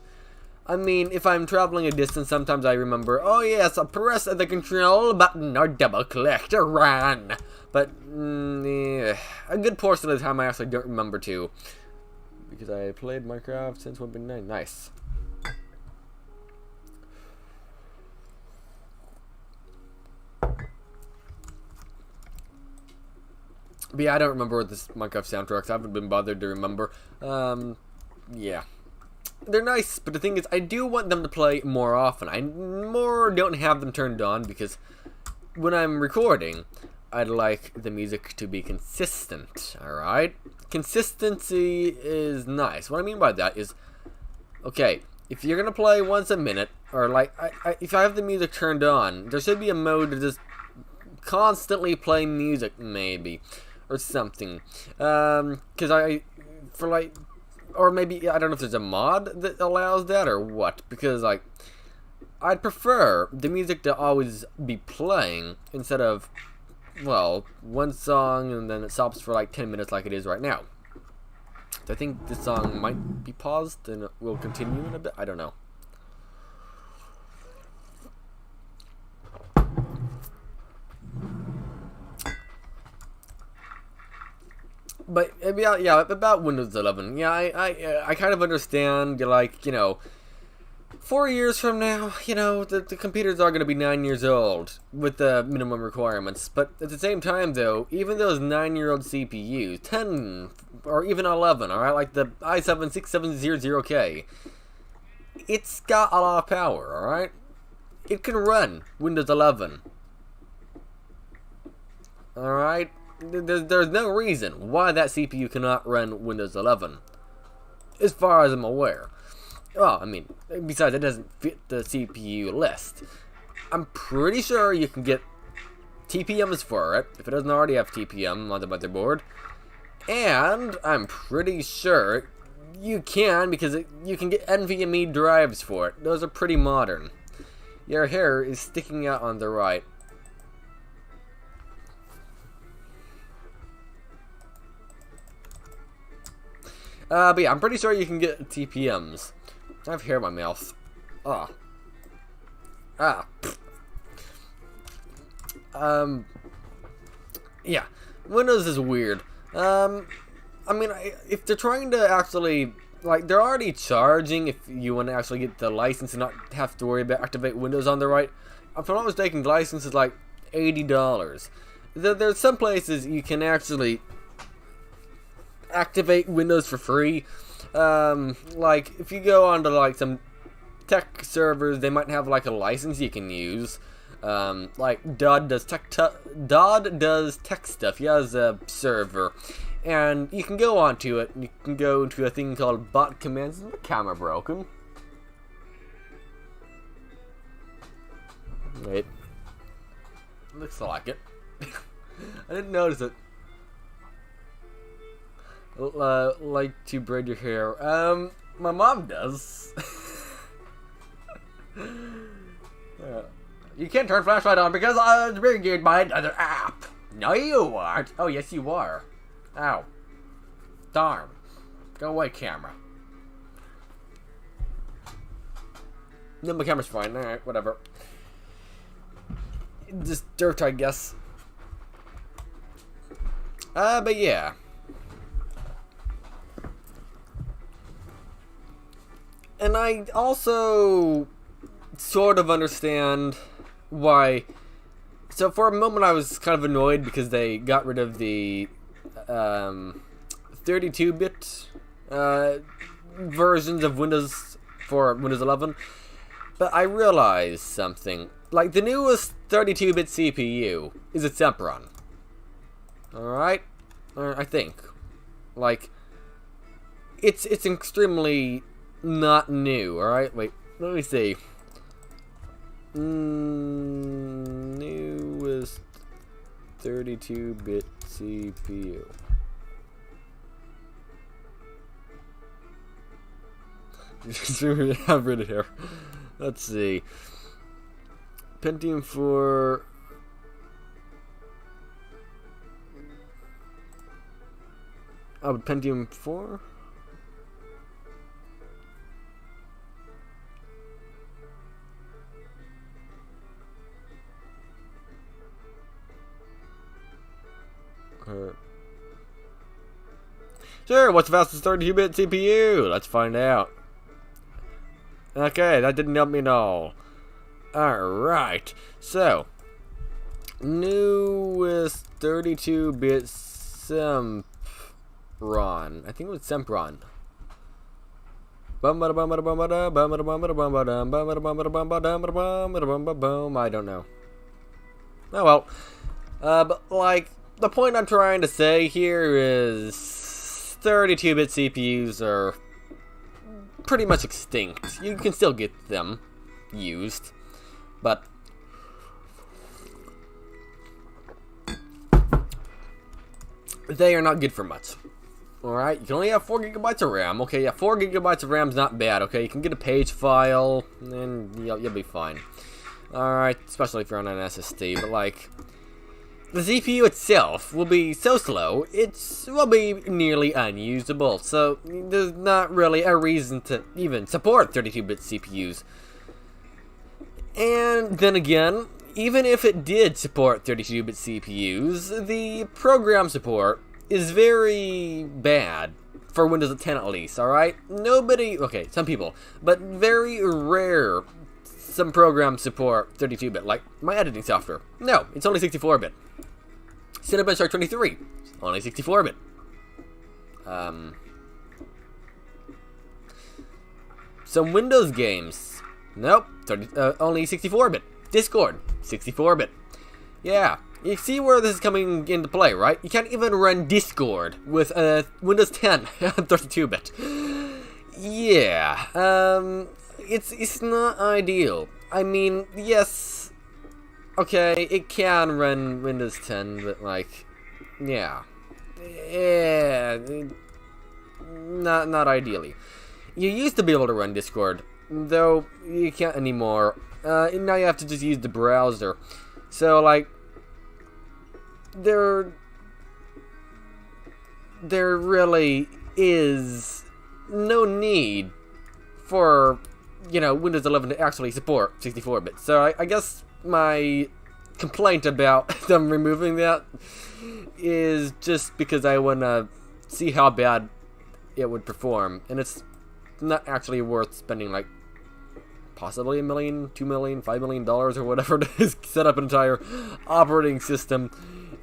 Speaker 1: I mean, if I'm traveling a distance, sometimes I remember, oh yes, press the control button or double click to run. But a good portion of the time I actually don't remember to. Because I played Minecraft since 1.9. Nice. But yeah, I don't remember what this Minecraft soundtracks. I haven't been bothered to remember. Yeah. They're nice, but the thing is, I do want them to play more often. I don't have them turned on because when I'm recording, I'd like the music to be consistent, alright? Consistency is nice. What I mean by that is, okay, if you're gonna play once a minute, or like, if I have the music turned on, there should be a mode to just constantly play music, maybe, or something. Because or maybe, I don't know if there's a mod that allows that or what, because like, I'd prefer the music to always be playing instead of, well, one song and then it stops for like 10 minutes like it is right now. So I think this song might be paused and it will continue in a bit. I don't know. But about Windows 11. Yeah, I kind of understand. You're like, you know, 4 years from now, you know, the computers are going to be 9 years old with the minimum requirements. But at the same time, though, even those 9-year-old CPUs, 10 or even 11, all right, like the i7-6700K, it's got a lot of power, all right. It can run Windows 11. All right. There's no reason why that CPU cannot run Windows 11, as far as I'm aware. Well, I mean, besides, it doesn't fit the CPU list. I'm pretty sure you can get TPMs for it, if it doesn't already have TPM on the motherboard. And I'm pretty sure you can, because you can get NVMe drives for it. Those are pretty modern. Your hair is sticking out on the right. But yeah, I'm pretty sure you can get TPMs. I have hair in my mouth. Yeah, Windows is weird. I mean, if they're trying to actually, like, they're already charging if you want to actually get the license and not have to worry about activate Windows on the right. If I'm not mistaken, the license is like $80. There's some places you can actually activate Windows for free. Like, if you go onto like some tech servers, they might have like a license you can use. Like Dodd does tech stuff. He has a server, and you can go onto it, and you can go into a thing called bot commands. Is my camera broken? Wait, looks like it. I didn't notice it. Like to braid your hair. My mom does. You can't turn flashlight on because it's being geared by another app. No, you aren't. Oh, yes, you are. Ow. Darn. Go away, camera. No, my camera's fine. Alright, whatever. Just dirt, I guess. But yeah. And I also sort of understand why. So for a moment I was kind of annoyed because they got rid of the 32-bit versions of Windows for Windows 11. But I realized something. Like, the newest 32-bit CPU is a Sempron. Alright? I think. Like, it's extremely not new, alright? Wait, let me see. Newest 32-bit CPU. I've read it here. Let's see. Pentium 4. Oh, Pentium 4? Sure, what's the fastest 32-bit CPU? Let's find out. Okay, that didn't help me at all. Alright, so newest 32-bit Sempron. I think it was Sempron. I don't know. Oh well. But like, the point I'm trying to say here is 32-bit CPUs are pretty much extinct. You can still get them used, but they are not good for much. Alright, you can only have 4 gigabytes of RAM. Okay, yeah, 4 gigabytes of RAM is not bad. Okay, you can get a page file, and you'll be fine. Alright, especially if you're on an SSD, but like, the CPU itself will be so slow, it will be nearly unusable, so there's not really a reason to even support 32-bit CPUs. And then again, even if it did support 32-bit CPUs, the program support is very bad for Windows 10 at least, alright? Nobody, okay, some people, but very rare some programs support 32-bit, like my editing software. No, it's only 64-bit. Cinnamon Shark 23, only 64-bit. Some Windows games, nope, only 64-bit. Discord, 64-bit. Yeah, you see where this is coming into play, right? You can't even run Discord with Windows 10 32-bit. Yeah, it's not ideal. I mean, yes, okay, it can run Windows 10, but like, yeah, not ideally. You used to be able to run Discord, though you can't anymore. And now you have to just use the browser. So like, there really is no need for, you know, Windows 11 to actually support 64-bit. So I guess my complaint about them removing that is just because I want to see how bad it would perform, and it's not actually worth spending like possibly $1 million, $2 million, $5 million or whatever to set up an entire operating system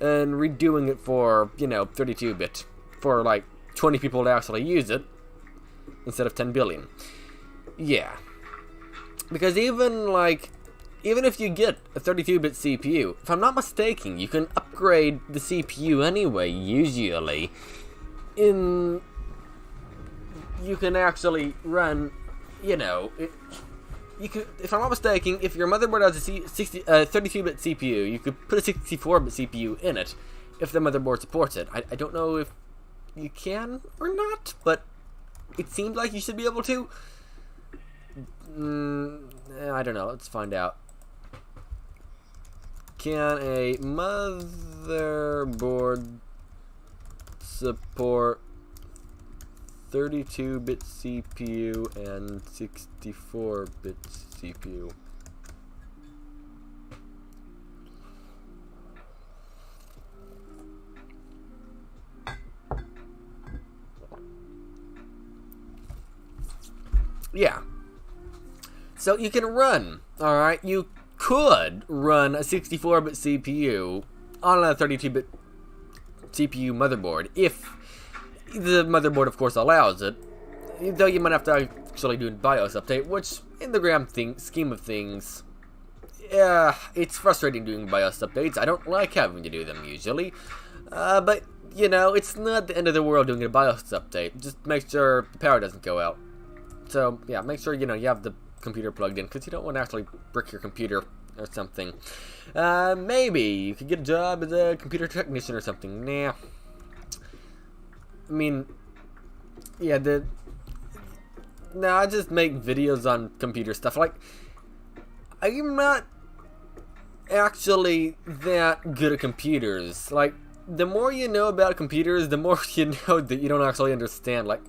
Speaker 1: and redoing it for, you know, 32-bit for like 20 people to actually use it instead of 10 billion. Yeah, because even if you get a 32-bit CPU, if I'm not mistaken, you can upgrade the CPU anyway, usually. You can actually run, you know, you could, if I'm not mistaken, if your motherboard has a 32-bit CPU, you could put a 64-bit CPU in it, if the motherboard supports it. I don't know if you can or not, but it seems like you should be able to. I don't know, let's find out. can a motherboard support 32-bit CPU and 64-bit CPU? Yeah. So you can run, alright, you could run a 64-bit CPU on a 32-bit CPU motherboard, if the motherboard, of course, allows it. Though you might have to actually do a BIOS update, which, in the grand scheme of things, yeah, it's frustrating doing BIOS updates. I don't like having to do them, usually. But, you know, it's not the end of the world doing a BIOS update. Just make sure the power doesn't go out. So, yeah, make sure, you know, you have the computer plugged in, because you don't want to actually brick your computer or something. Maybe you could get a job as a computer technician or something. Nah. I mean, yeah, I just make videos on computer stuff. Like, I'm not actually that good at computers. Like, the more you know about computers, the more you know that you don't actually understand. Like,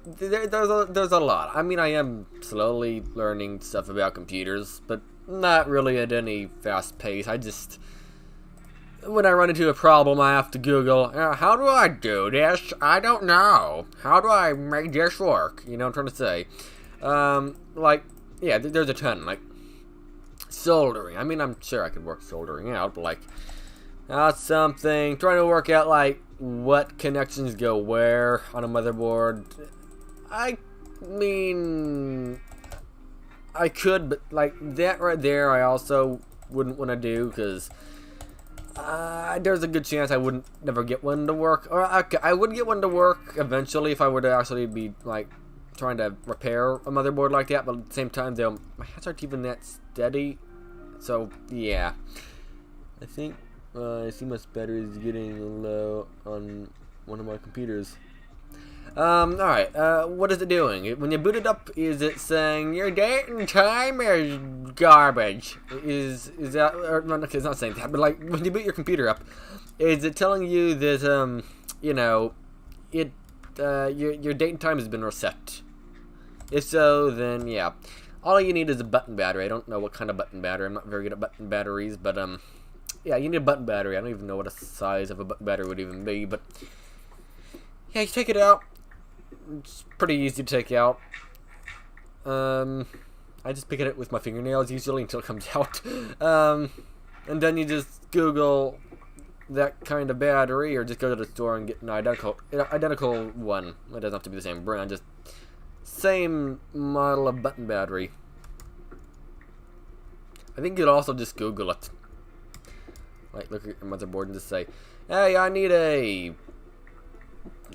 Speaker 1: there's a lot. I mean, I am slowly learning stuff about computers, but not really at any fast pace. I just, when I run into a problem, I have to Google, how do I do this? I don't know. How do I make this work? You know what I'm trying to say? Like, yeah, there's a ton. Like, soldering. I mean, I'm sure I could work soldering out, but like, that's something. Trying to work out, like, what connections go where on a motherboard. I mean, I could, but like that right there, I also wouldn't want to do, because there's a good chance I wouldn't never get one to work. Or I would get one to work eventually if I were to actually be like trying to repair a motherboard like that. But at the same time, though, my hands aren't even that steady. So yeah, I think I see my battery is getting low on one of my computers. Alright, what is it doing? When you boot it up, is it saying your date and time is garbage? Is that, or, no, okay, it's not saying that, but like, when you boot your computer up, is it telling you that, you know, your date and time has been reset? If so, then yeah. All you need is a button battery. I don't know what kind of button battery. I'm not very good at button batteries, but, yeah, you need a button battery. I don't even know what the size of a button battery would even be, but yeah, you take it out. It's pretty easy to take out. I just pick it up with my fingernails usually until it comes out. And then you just Google that kind of battery, or just go to the store and get an identical one. It doesn't have to be the same brand, just same model of button battery. I think you'd also just Google it. Like, look at your motherboard and just say, hey, I need a,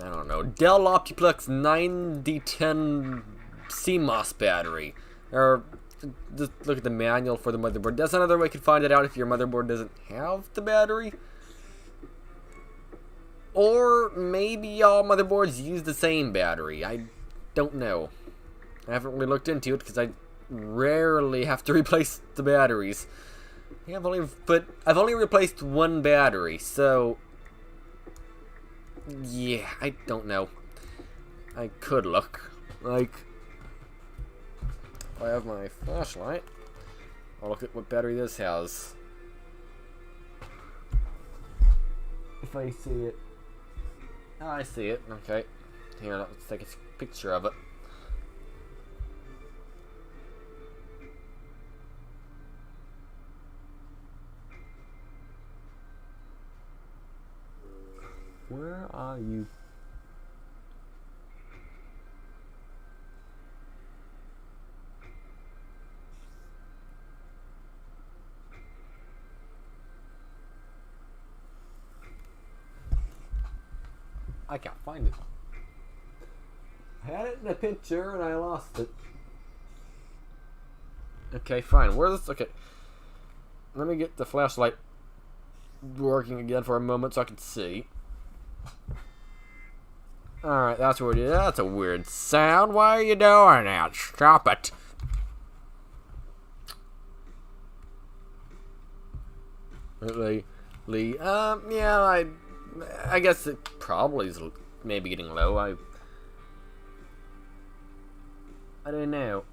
Speaker 1: I don't know, Dell Optiplex 9010 CMOS battery. Or just look at the manual for the motherboard. That's another way you could find it out if your motherboard doesn't have the battery. Or maybe all motherboards use the same battery. I don't know. I haven't really looked into it because I rarely have to replace the batteries. Yeah, I've only replaced one battery, so yeah, I don't know. I could look. Like, if I have my flashlight, I'll look at what battery this has. If I see it. Oh, I see it. Okay. Here, let's take a picture of it. Where are you? I can't find it. I had it in a picture and I lost it. Okay, fine. Where's this? Okay. Let me get the flashlight working again for a moment so I can see. Alright, that's what it is. That's a weird sound. Why are you doing that? Stop it. Yeah, I guess it probably is maybe getting low. I don't know.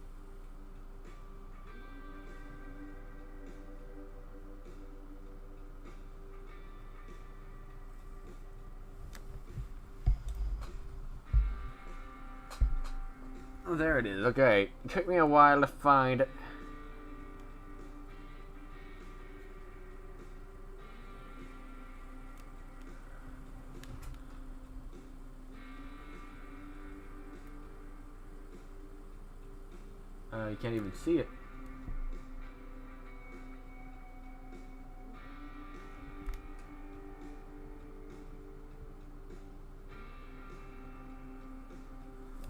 Speaker 1: Oh, there it is. Okay, it took me a while to find it. You can't even see it.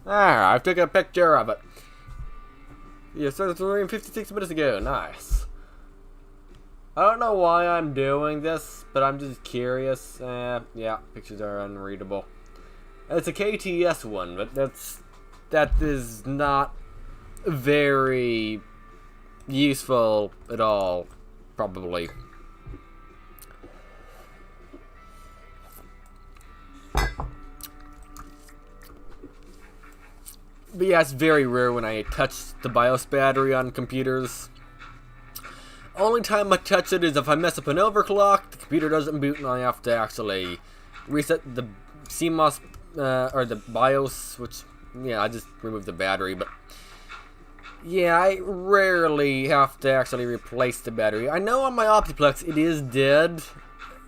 Speaker 1: I took a picture of it. Yeah, started 356 minutes ago. Nice. I don't know why I'm doing this, but I'm just curious. Yeah, pictures are unreadable. It's a KTS one, but that is not very useful at all, probably. But yeah, it's very rare when I touch the BIOS battery on computers. Only time I touch it is if I mess up an overclock, the computer doesn't boot, and I have to actually reset the CMOS or the BIOS, which, yeah, I just removed the battery. But yeah, I rarely have to actually replace the battery. I know on my Optiplex it is dead,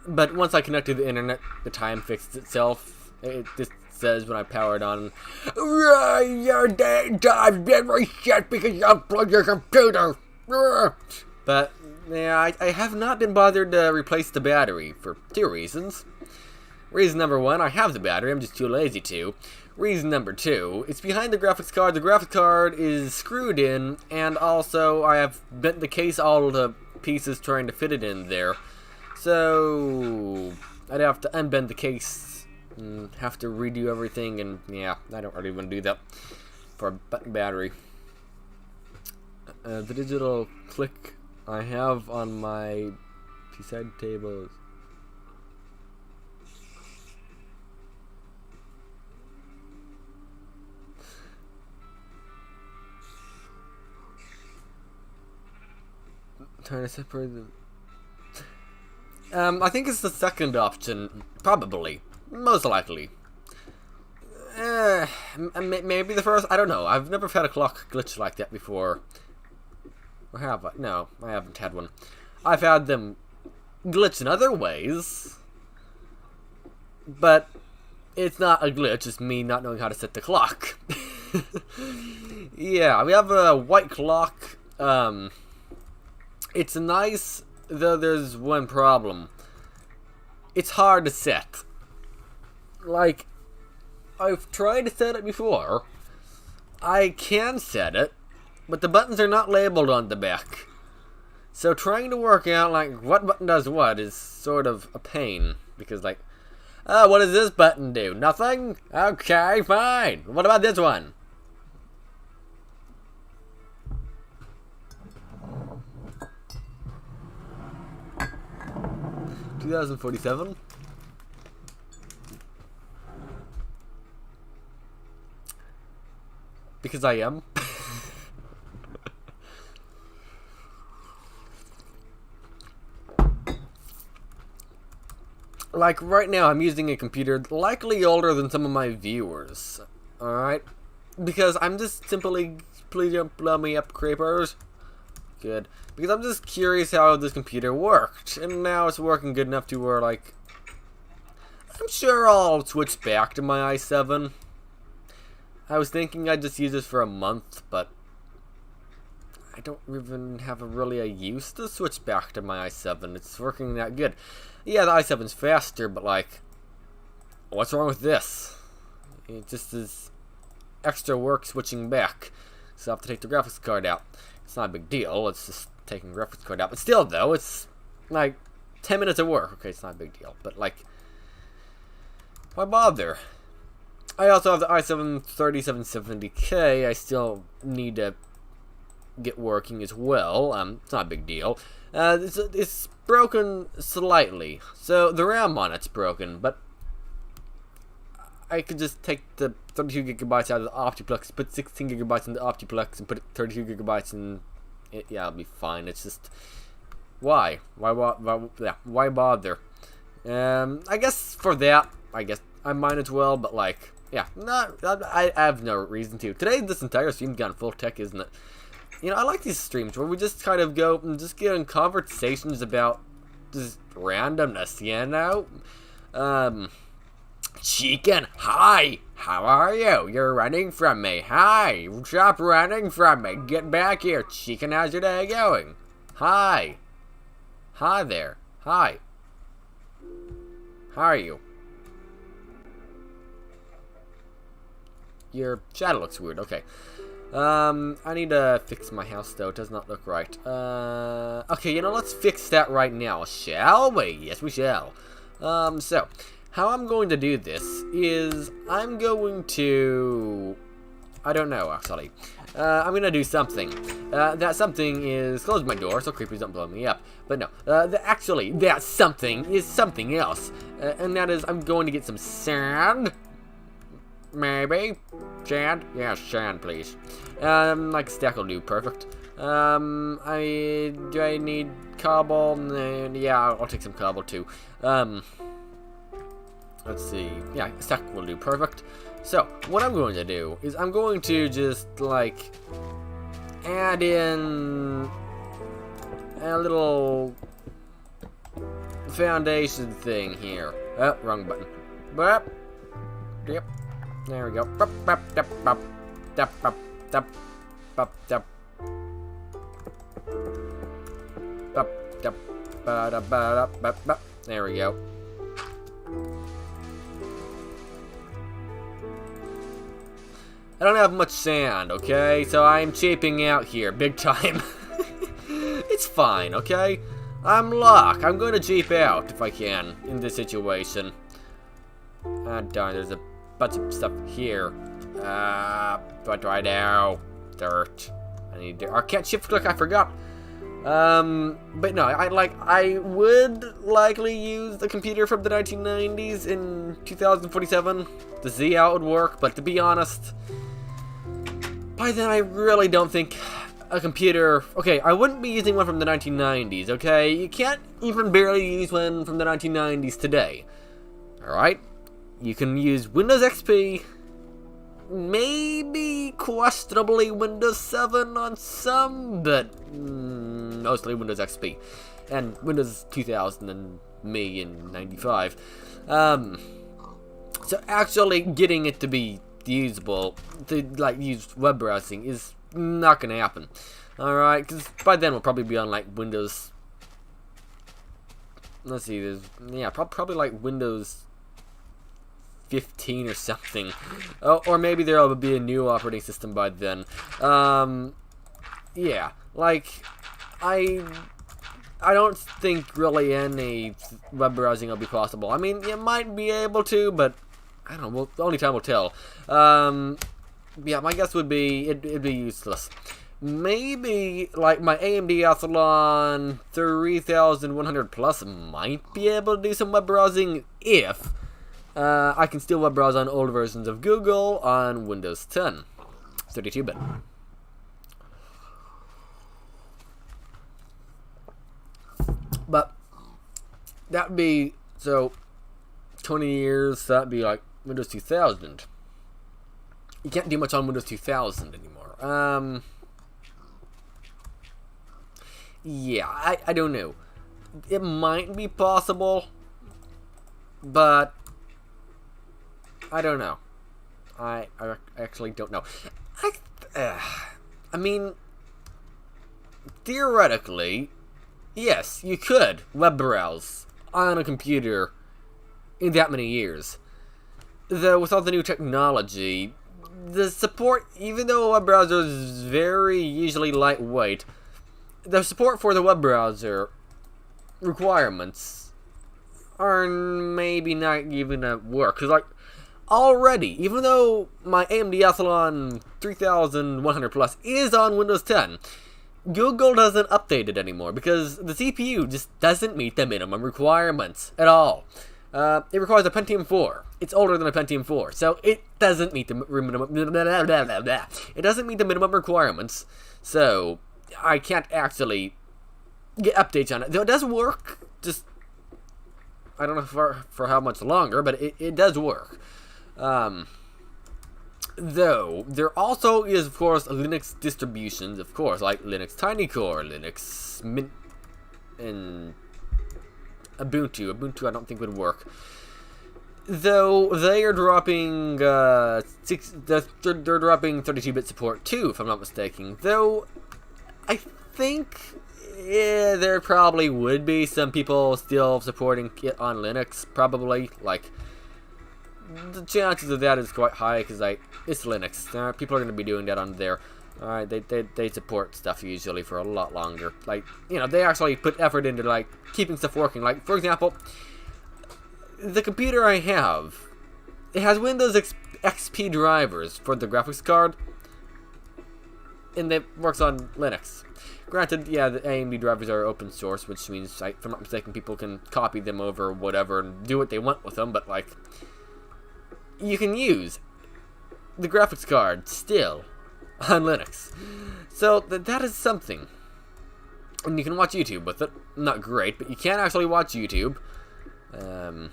Speaker 1: but once I connect to the internet, the time fixes itself. It just says when I power it on, your data's been reset because you unplugged your computer. But yeah, I have not been bothered to replace the battery for two reasons. Reason number one, I have the battery, I'm just too lazy to. Reason number two, it's behind the graphics card. The graphics card is screwed in, and also I have bent the case all to pieces trying to fit it in there. So I'd have to unbend the case and have to redo everything, and yeah, I don't really want to do that for a button battery. The digital click I have on my side table is trying to separate them. I think it's the second option, probably. Most likely. Maybe the first. I don't know. I've never had a clock glitch like that before. Or have I? No, I haven't had one. I've had them glitch in other ways. But it's not a glitch. It's me not knowing how to set the clock. Yeah, we have a white clock. It's nice, though there's one problem. It's hard to set. Like, I've tried to set it before. I can set it, but the buttons are not labeled on the back. So trying to work out, like, what button does what is sort of a pain. Because, like, oh, what does this button do? Nothing? Okay, fine. What about this one? $2,047. Because I am. Like, right now I'm using a computer likely older than some of my viewers. Alright? Because I'm just simply... Please don't blow me up, creepers. Good. Because I'm just curious how this computer worked. And now it's working good enough to where, like... I'm sure I'll switch back to my i7. I was thinking I'd just use this for a month, but I don't even have really a use to switch back to my i7. It's working that good. Yeah, the i7's faster, but like, what's wrong with this? It just is extra work switching back. So I have to take the graphics card out. It's not a big deal, it's just taking the graphics card out. But still, though, it's like 10 minutes of work. Okay, it's not a big deal, but like, why bother? I also have the i7 3770K. I still need to get working as well. It's not a big deal. It's broken slightly, so the RAM on it's broken, but I could just take the 32 gigabytes out of the Optiplex, put 16 gigabytes in the Optiplex, and put 32 gigabytes in it. Yeah, it'll be fine. It's just why bother? I guess for that, I guess I might as well, but like, yeah, I have no reason to. Today, this entire stream's gone full tech, isn't it? You know, I like these streams where we just kind of go and just get in conversations about just randomness, you know? Chicken, hi! How are you? You're running from me. Hi! Stop running from me. Get back here. Chicken, how's your day going? Hi. Hi there. Hi. How are you? Your shadow looks weird. Okay. I need to fix my house, though. It does not look right. Okay, you know, let's fix that right now, shall we? Yes, we shall. So, how I'm going to do this is I'm going to... I don't know, actually. I'm going to do something. That something is... Close my door so creepers don't blow me up. But no, actually, that something is something else. And that is, I'm going to get some sand. Maybe. Sand? Yeah, sand, please. Like a stack will do. Perfect. Do I need cobble? Yeah, I'll take some cobble, too. Let's see. Yeah, a stack will do. Perfect. So, what I'm going to do is I'm going to just, like, add in a little foundation thing here. Oh, wrong button. Yep. There we go. There we go. I don't have much sand, okay? So I'm cheaping out here, big time. It's fine, okay? I'm luck. I'm going to cheap out if I can in this situation. Ah, darn, there's a bunch of stuff here. What do I do? Dirt. I need dirt. I can't shift click, I forgot. But no, I would likely use the computer from the 1990s in 2047 to see how it would work, but to be honest, by then I really don't think a computer... Okay, I wouldn't be using one from the 1990s, okay? You can't even barely use one from the 1990s today. Alright? You can use Windows XP, maybe questionably Windows 7 on some, but mostly Windows XP. And Windows 2000 and me in 95. So actually getting it to be usable, to like use web browsing, is not gonna happen. Alright, because by then we'll probably be on like Windows... Let's see, there's... Yeah, probably like Windows 15 or something. Oh, or maybe there will be a new operating system by then. Yeah, like, I don't think really any web browsing will be possible. I mean, you might be able to, but I don't know, well, only time will tell. Yeah, my guess would be it'd be useless. Maybe, like, my AMD Athlon 3100 Plus might be able to do some web browsing if I can still web browse on old versions of Google on Windows 10, 32-bit. But that'd be, so 20 years, that'd be like Windows 2000. You can't do much on Windows 2000 anymore. Yeah, I don't know. It might be possible, but I don't know. I actually don't know. I mean, theoretically, yes, you could web browse on a computer in that many years. Though with all the new technology, the support, even though a web browser is very usually lightweight, the support for the web browser requirements are maybe not even at work. Because, like, already, even though my AMD Athlon 3100 Plus is on Windows 10, Google doesn't update it anymore because the CPU just doesn't meet the minimum requirements at all. It requires a Pentium 4. It's older than a Pentium 4, so it doesn't meet the minimum. It doesn't meet the minimum requirements, so I can't actually get updates on it. Though it does work, just I don't know for how much longer, but it does work. Though there also is, of course, Linux distributions, of course, like Linux Tiny Core, Linux Mint, and Ubuntu. Ubuntu I don't think would work. Though they are dropping they're dropping 32-bit support too, if I'm not mistaken. Though I think there probably would be some people still supporting it on Linux, probably. Like, the chances of that is quite high because it's Linux. People are going to be doing that on there. Alright, they support stuff usually for a lot longer. Like, you know, they actually put effort into, like, keeping stuff working. Like, for example, the computer I have, it has Windows XP drivers for the graphics card, and it works on Linux. Granted, yeah, the AMD drivers are open source, which means, like, if I'm not mistaken, people can copy them over or whatever and do what they want with them, but, like, you can use the graphics card still on Linux. So that is something. And you can watch YouTube with it. Not great, but you can actually watch YouTube. And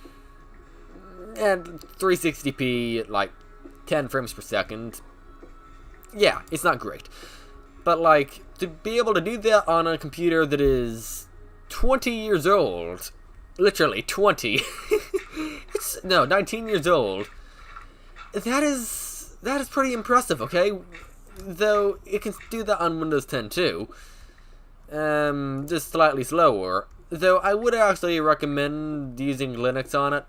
Speaker 1: 360p at like 10 frames per second. Yeah, it's not great. But like, to be able to do that on a computer that is 20 years old, literally 20, 19 years old, that is pretty impressive, okay? Though it can do that on Windows 10 too, just slightly slower. Though I would actually recommend using Linux on it,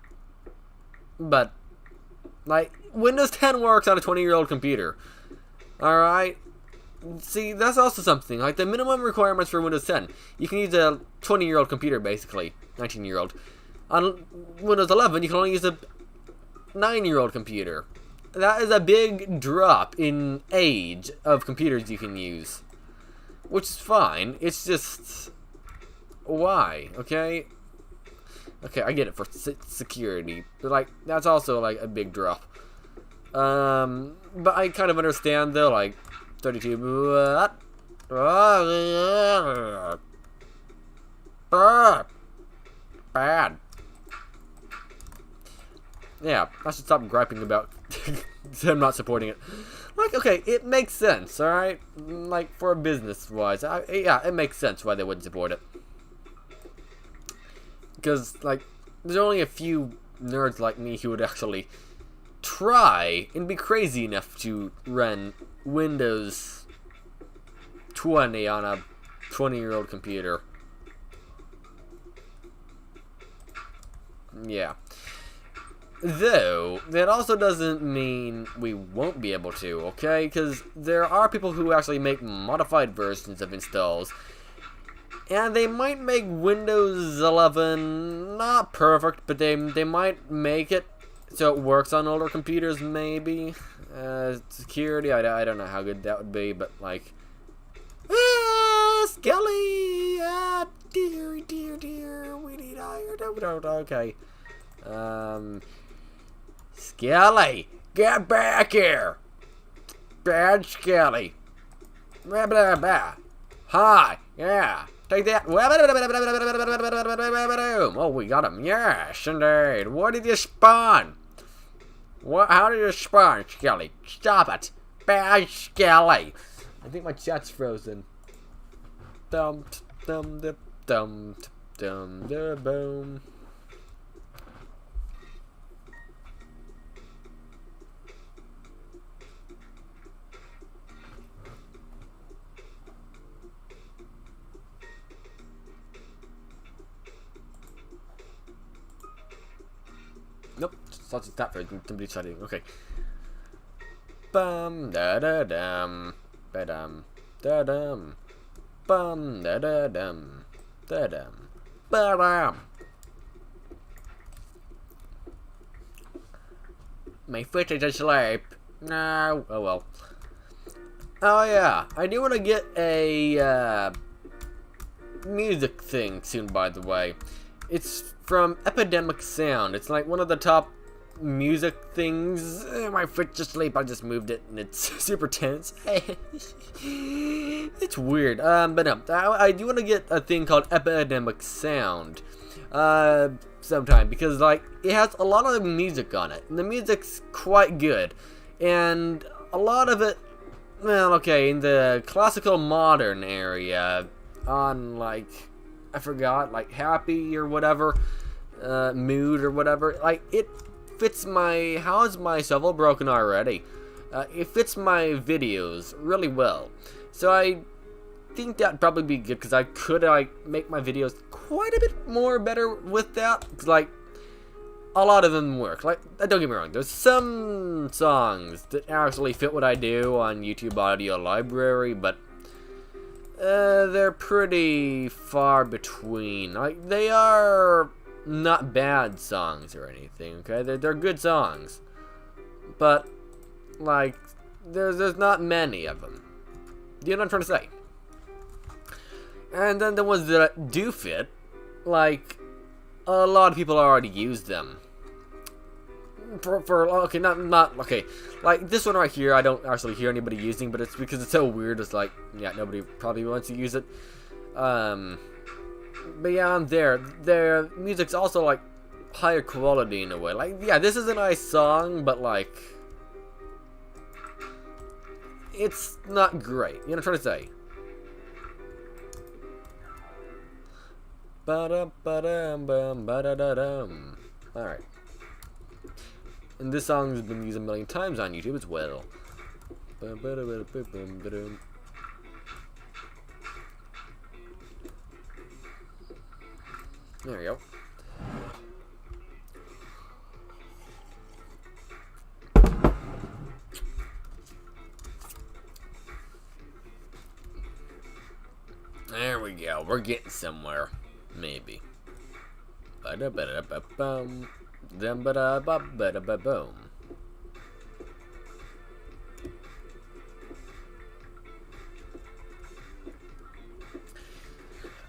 Speaker 1: but like Windows 10 works on a 20-year-old computer. All right, see, that's also something. Like the minimum requirements for Windows 10, you can use a 20-year-old computer, basically 19-year-old. On Windows 11, you can only use a 9-year-old computer. That is a big drop in age of computers you can use, which is fine. It's just, why? Okay, I get it for security, but like that's also like a big drop. But I kind of understand though, like 32. Bad. Yeah, I should stop griping about them not supporting it. Like, okay, it makes sense, alright? Like, for business-wise, yeah, it makes sense why they wouldn't support it. Because, like, there's only a few nerds like me who would actually try and be crazy enough to run Windows 20 on a 20-year-old computer. Yeah. Though, that also doesn't mean we won't be able to, okay? Because there are people who actually make modified versions of installs, and they might make Windows 11 not perfect, but they might make it so it works on older computers, maybe. Security, I don't know how good that would be, but like, Skelly, dear, we need iron, okay. Skelly, get back here! Bad Skelly. Blah, blah, blah. Hi, yeah, take that. Oh, we got him. Yes, indeed. What did you spawn? How did you spawn, Skelly? Stop it. Bad Skelly. I think my chat's frozen. Dum, dum, dum, dum, dum, boom. Nope, started that for somebody studying. Okay. Bum da da dum, ba dum da dum, bum da da dum, ba dum. My foot is asleep. No, oh well. Oh yeah, I do want to get a music thing soon, by the way. It's from Epidemic Sound. It's like one of the top music things. My foot just asleep, I just moved it and it's super tense. It's weird. But no, I do want to get a thing called Epidemic Sound sometime, because like it has a lot of music on it and the music's quite good, and a lot of it, well, okay, in the classical modern area, on like, I forgot, like happy or whatever, mood or whatever, like it fits my, how is my shovel broken already? It fits my videos really well. So I think that'd probably be good, because I could like make my videos quite a bit more better with that, because like a lot of them work. Like, don't get me wrong, there's some songs that actually fit what I do on YouTube Audio Library, but they're pretty far between. Like, they are not bad songs or anything, okay? They're good songs, but like there's not many of them. Do you know what I'm trying to say? And then the ones that do fit, like, a lot of people already use them. Okay, not okay. Like this one right here, I don't actually hear anybody using, but it's because it's so weird. It's like, yeah, nobody probably wants to use it. But yeah, on there, their music's also like higher quality in a way. Like, yeah, this is a nice song, but like, it's not great. You know what I'm trying to say? Alright. And this song has been used a million times on YouTube as well. There we go. There we go. We're getting somewhere. Maybe. Ba-da-ba-da-ba-bum. Dum-ba-da-ba-ba-da-ba-boom.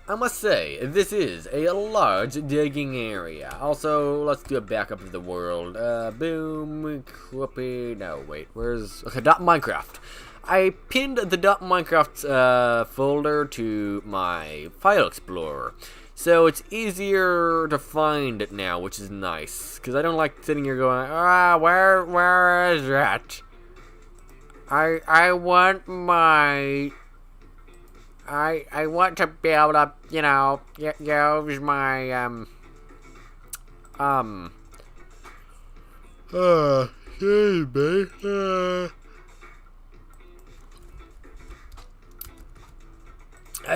Speaker 1: I must say, this is a large digging area. Also, let's do a backup of the world. Boom, whoopee. No, wait, where's... Okay, .minecraft. I pinned the .minecraft folder to my file explorer, so it's easier to find it now, which is nice. Because I don't like sitting here going, where is that? I want my... I want to be able to, you know, use my, hey, babe,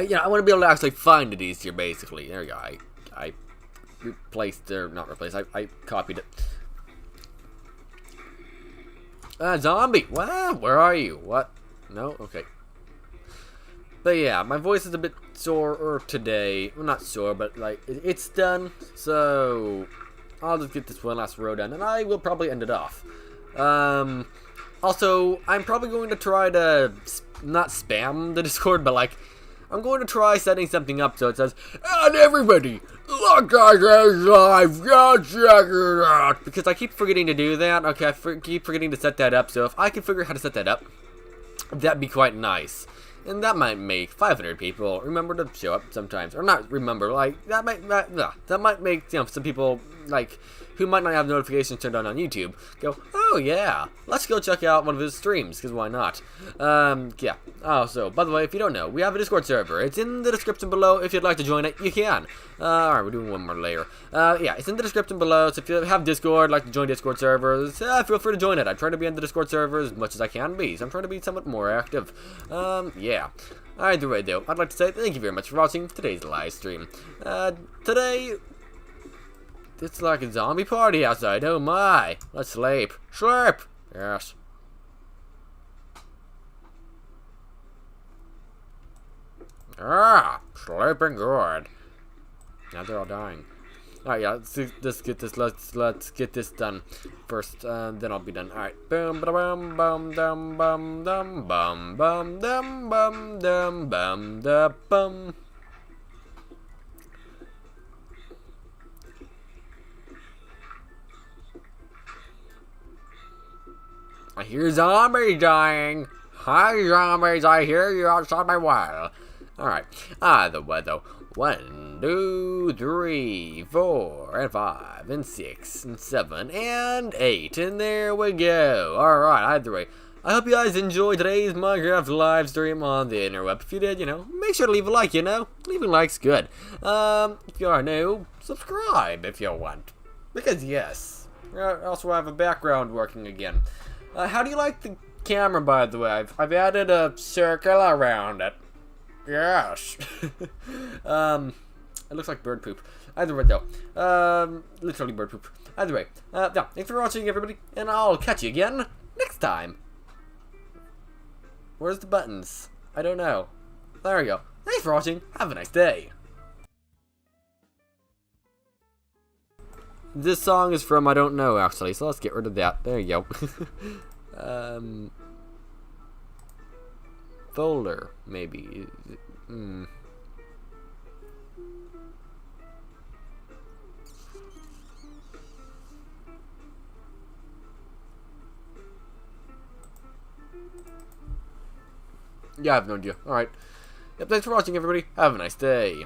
Speaker 1: you know, I want to be able to actually find it easier, basically. There you go. I replaced, or not replaced, I copied it. Zombie! Wow, where are you? What? No? Okay. But yeah, my voice is a bit sore today. Well, not sore, but like, it's done. So, I'll just get this one last row done, and I will probably end it off. Also, I'm probably going to try to not spam the Discord, but like, I'm going to try setting something up so it says, and everybody, look at this live, go check it out. Because I keep forgetting to do that. Okay, keep forgetting to set that up. So if I can figure out how to set that up, that'd be quite nice. And that might make 500 people remember to show up sometimes, or not remember. Like that might make, you know, some people like who might not have notifications turned on YouTube go, oh yeah, let's go check out one of his streams, because why not? Yeah. Oh, so by the way, if you don't know, we have a Discord server. It's in the description below. If you'd like to join it, you can. Alright, we're doing one more layer. Yeah, it's in the description below. So if you have Discord, like to join Discord servers, feel free to join it. I try to be in the Discord server as much as I can be, so I'm trying to be somewhat more active. Yeah. Either way, though, I'd like to say thank you very much for watching today's live stream. Today, it's like a zombie party outside. Oh my! Let's sleep. Sleep! Yes. Sleeping good. Now they're all dying. Alright, yeah, let's get this. Let's get this done first. Then I'll be done. Alright. Boom, ba bum, bum, dum, bum, dum, bum, bum, dum, bum, dum, bum, da bum. I hear zombies dying. Hi, zombies. I hear you outside my wall. Alright. Either way, though. 1, 2, 3, 4, and 5, and 6, and 7, and 8. And there we go. Alright, either way. I hope you guys enjoyed today's Minecraft live stream on the interweb. If you did, make sure to leave a like, Leaving likes good. If you are new, subscribe if you want. Because, yes. I also have a background working again. How do you like the camera, by the way? I've added a circle around it. Yes. It looks like bird poop. Either way, though. Literally bird poop. Either way. Yeah, thanks for watching, everybody, and I'll catch you again next time. Where's the buttons? I don't know. There we go. Thanks for watching. Have a nice day. This song is from I don't know, actually, so let's get rid of that. There you go. Folder, maybe. Yeah, I have no idea. Alright. Yep, thanks for watching, everybody. Have a nice day.